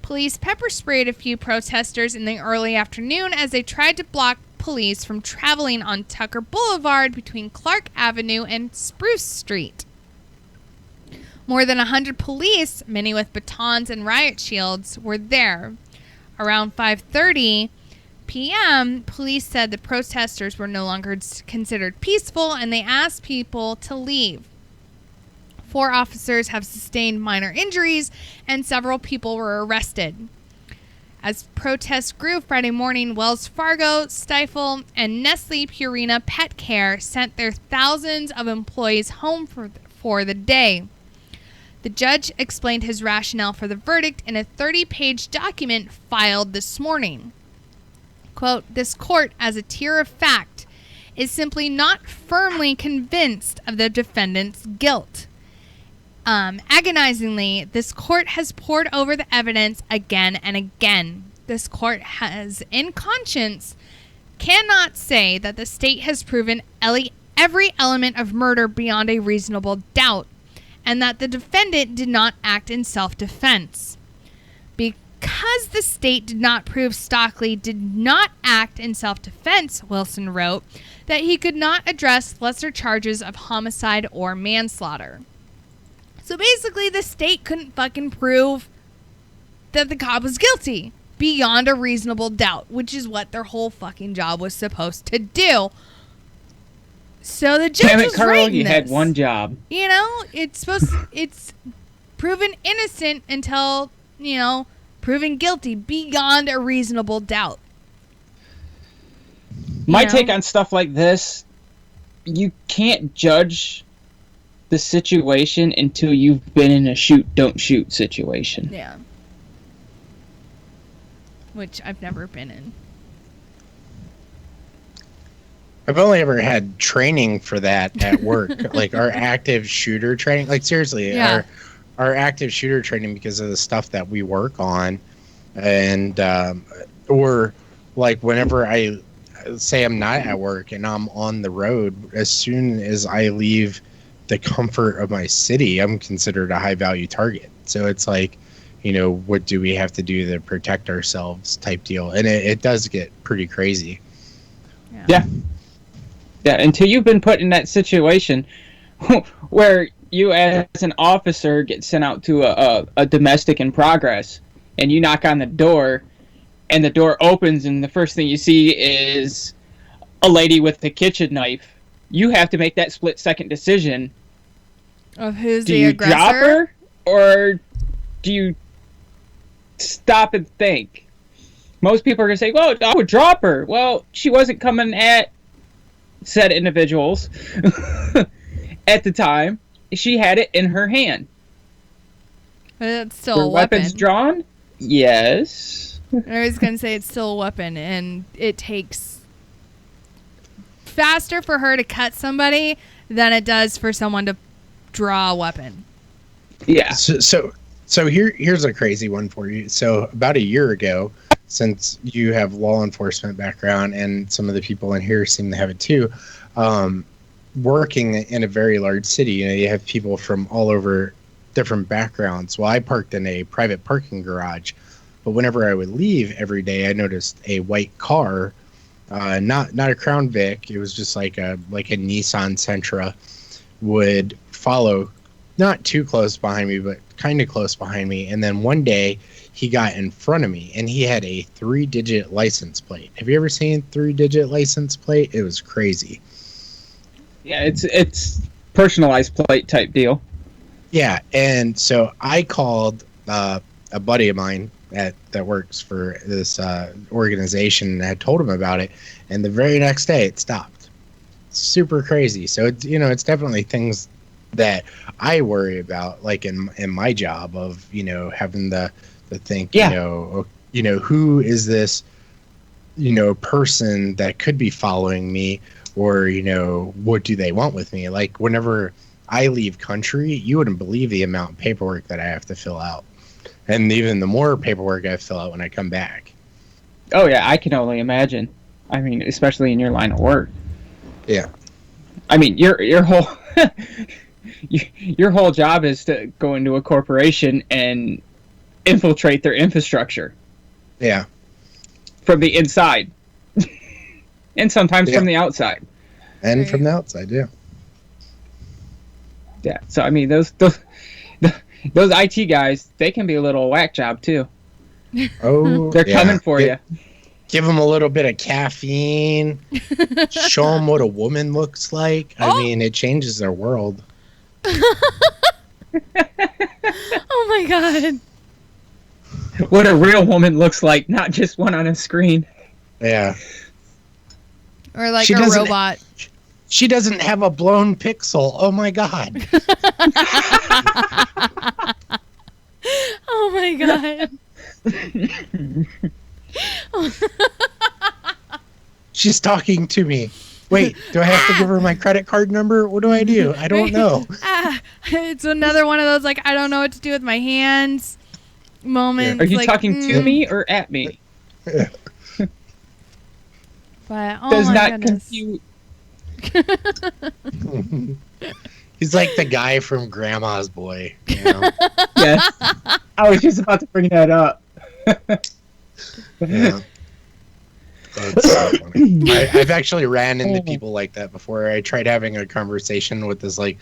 Police pepper sprayed a few protesters in the early afternoon as they tried to block police from traveling on Tucker Boulevard between Clark Avenue and Spruce Street. More than 100 police, many with batons and riot shields, were there. Around 5:30 p.m., police said the protesters were no longer considered peaceful, and they asked people to leave. 4 officers have sustained minor injuries, and several people were arrested. As protests grew Friday morning, Wells Fargo, Stifel, and Nestle Purina Pet Care sent their thousands of employees home for the day. The judge explained his rationale for the verdict in a 30-page document filed this morning. Quote, "This court, as a tier of fact, is simply not firmly convinced of the defendant's guilt. Agonizingly, this court has pored over the evidence again and again. This court has, in conscience, cannot say that the state has proven every element of murder beyond a reasonable doubt, and that the defendant did not act in self-defense. Because the state did not prove Stockley did not act in self-defense," Wilson wrote, "that he could not address lesser charges of homicide or manslaughter." So basically, the state couldn't fucking prove that the cop was guilty beyond a reasonable doubt, which is what their whole fucking job was supposed to do. So the judge Damn it, was Carl, writing you this. had one job. You know, it's proven innocent until, proven guilty beyond a reasonable doubt. My take on stuff like this, you can't judge the situation until you've been in a shoot, don't shoot situation. Yeah. Which I've never been in. I've only ever had training for that at work, like our active shooter training. Like seriously, Yeah. our active shooter training, because of the stuff that we work on, and or like whenever I say I'm not at work and I'm on the road, as soon as I leave the comfort of my city, I'm considered a high value target. So it's like, what do we have to do to protect ourselves type deal, and it does get pretty crazy. Yeah. Yeah, until you've been put in that situation where you as an officer get sent out to a domestic in progress, and you knock on the door, and the door opens, and the first thing you see is a lady with a kitchen knife. You have to make that split-second decision. Of who's Do the you aggressor? drop her, or do you stop and think? Most people are going to say, well, I would drop her. Well, she wasn't coming at said individuals at the time. She had it in her hand. But it's still Were a weapon. weapons drawn? Yes. I was going to say it's still a weapon, and it takes faster for her to cut somebody than it does for someone to draw a weapon. Yeah. So here's a crazy one for you. So about a year ago, since you have law enforcement background and some of the people in here seem to have it too, working in a very large city, you have people from all over different backgrounds. Well, I parked in a private parking garage, but whenever I would leave every day, I noticed a white car, not a Crown Vic. It was just like a Nissan Sentra, would follow not too close behind me, but kind of close behind me. And then one day he got in front of me, and he had a 3-digit license plate. Have you ever seen 3-digit license plate? It was crazy. Yeah, it's personalized plate type deal. Yeah, and so I called a buddy of mine that works for this organization, and I told him about it, and the very next day it stopped. Super crazy. So it's definitely things that I worry about, like in my job of having to think, who is this person that could be following me, or what do they want with me? Like whenever I leave country, you wouldn't believe the amount of paperwork that I have to fill out. And even the more paperwork I fill out when I come back. Oh yeah, I can only imagine. I mean, especially in your line of work. Yeah. I mean, your whole your whole job is to go into a corporation and infiltrate their infrastructure. Yeah. From the inside. And sometimes from the outside. And from the outside, yeah. Yeah. So I mean, those IT guys, they can be a little whack job too. Oh, they're coming for you. Give them a little bit of caffeine. Show them what a woman looks like. I mean, it changes their world. Oh my god. What a real woman looks like, not just one on a screen. Yeah. Or like a robot. She doesn't have a blown pixel. Oh my god. Oh my god. She's talking to me. Wait, do I have to give her my credit card number? What do I do? I don't know. It's another one of those, like, I don't know what to do with my hands moments. Are you like, talking to me or at me? But, oh Does my not goodness. compute. He's like the guy from Grandma's Boy. You know? Yes. I was just about to bring that up. Yeah. That's so funny. I've actually ran into people like that before. I tried having a conversation with this like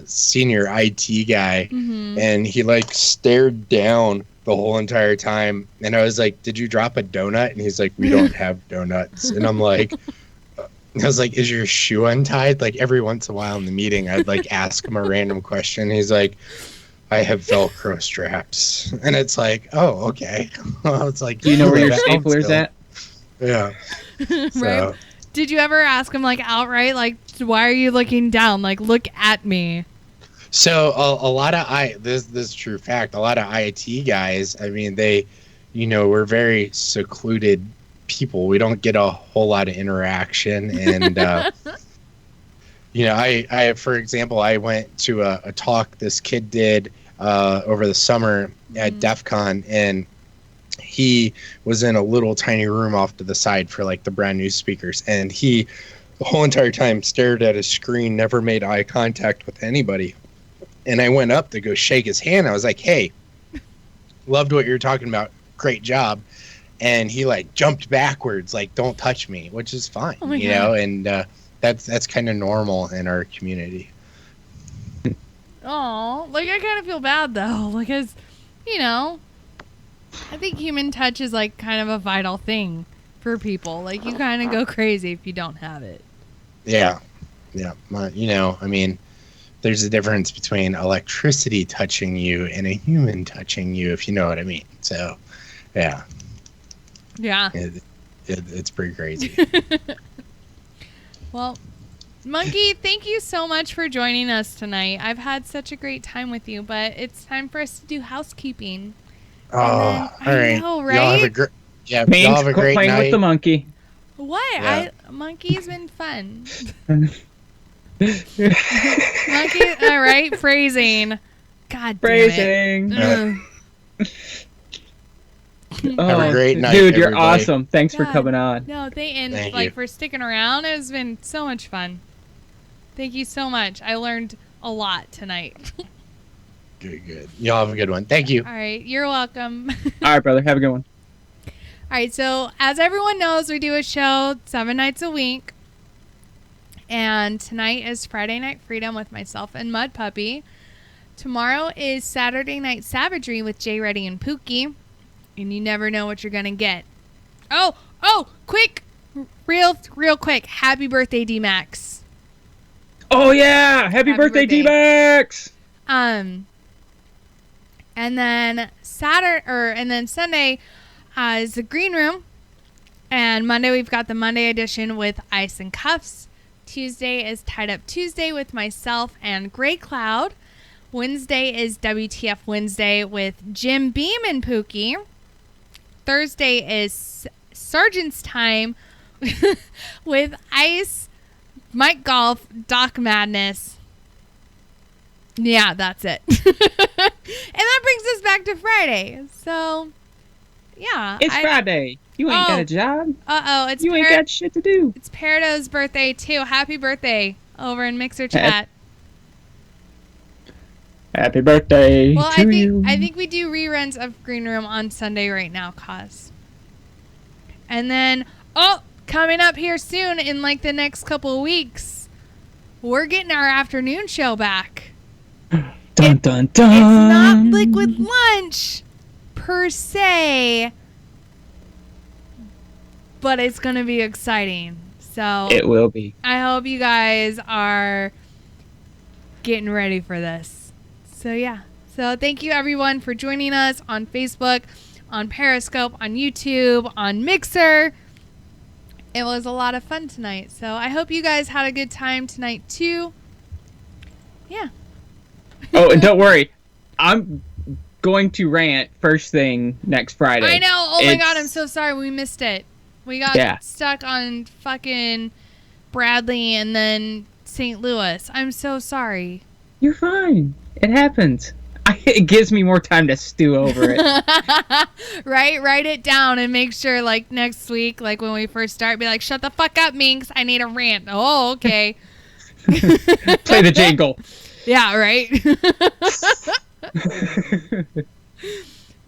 senior IT guy, and he like stared down the whole entire time. And I was like, "Did you drop a donut?" And he's like, "We don't have donuts." And I'm like, I was like, "Is your shoe untied?" Like every once in a while in the meeting, I'd like ask him a random question. He's like, "I have Velcro straps," and it's like, "Oh, okay." It's like, Do you know where your that stapler's at? Yeah. Right? So, Did you ever ask him, like, outright, like, why are you looking down? Like, look at me. so a lot of this is true fact. A lot of IT guys, I mean, they, we're very secluded people. We don't get a whole lot of interaction, and I for example, I went to a talk this kid did over the summer at DEF CON, and he was in a little tiny room off to the side for like the brand new speakers, and he the whole entire time stared at his screen, never made eye contact with anybody. And I went up to go shake his hand. I was like, "Hey, loved what you're talking about. Great job." And he like jumped backwards, like, "Don't touch me," which is fine, Oh my God. and that's kind of normal in our community. Oh, like, I kind of feel bad, though. Like, as, I think human touch is, like, kind of a vital thing for people. Like, you kind of go crazy if you don't have it. Yeah. I mean, there's a difference between electricity touching you and a human touching you, if you know what I mean. So, yeah. Yeah. It's pretty crazy. Well, Monkey, thank you so much for joining us tonight. I've had such a great time with you, but it's time for us to do housekeeping. Oh, all right. know, Y'all have a right? great, Maine's y'all have a great playing night. with the monkey. What? Yeah. Monkey's been fun. Monkey, all right, phrasing. God damn Phrasing. it. Ugh. Have a great night, dude. You're everybody. awesome. Thanks for God. coming on. No, Thank you. for sticking around. It's been so much fun. Thank you so much. I learned a lot tonight. Good. Y'all have a good one. Thank you. All right, you're welcome. All right, brother. Have a good one. All right, so as everyone knows, we do a show 7 nights a week. And tonight is Friday Night Freedom with myself and Mud Puppy. Tomorrow is Saturday Night Savagery with Jay Reddy and Pookie. And you never know what you're going to get. Oh, quick. Real quick. Happy birthday, D-Max. Oh yeah! Happy birthday, D-Max! And then Sunday is the Green Room. And Monday we've got the Monday edition with Ice and Cuffs. Tuesday is Tied Up Tuesday with myself and Gray Cloud. Wednesday is WTF Wednesday with Jim Beam and Pookie. Thursday is Sergeant's Time with Ice, Mike Golf, Doc Madness. Yeah, that's it. And that brings us back to Friday. So, yeah. It's Friday. You ain't got a job. Uh-oh. You ain't got shit to do. It's Peridot's birthday, too. Happy birthday over in Mixer Chat. Happy birthday to you. I think we do reruns of Green Room on Sunday right now, cause. And then, coming up here soon in like the next couple of weeks, we're getting our afternoon show back. Dun, dun, dun. It's not Liquid Lunch per se, but it's going to be exciting. So it will be. I hope you guys are getting ready for this. So yeah. So thank you everyone for joining us on Facebook, on Periscope, on YouTube, on Mixer. It was a lot of fun tonight. So I hope you guys had a good time tonight too. Yeah. Oh, and don't worry. I'm going to rant first thing next Friday. I know. Oh my God, I'm so sorry we missed it. We got stuck on fucking Bradley and then St. Louis. I'm so sorry. You're fine. It happens. It gives me more time to stew over it. Right? Write it down and make sure, like, next week, like, when we first start, be like, shut the fuck up, Minx. I need a rant. Oh, okay. Play the jingle. Yeah, right?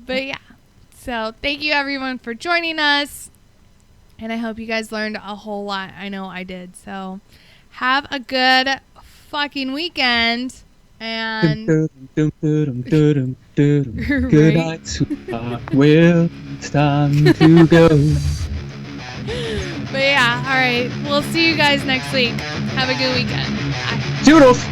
But, yeah. So, thank you, everyone, for joining us. And I hope you guys learned a whole lot. I know I did. So, have a good fucking weekend. And good night, Will. It's time to go. But yeah, all right. We'll see you guys next week. Have a good weekend. Bye. Toodles.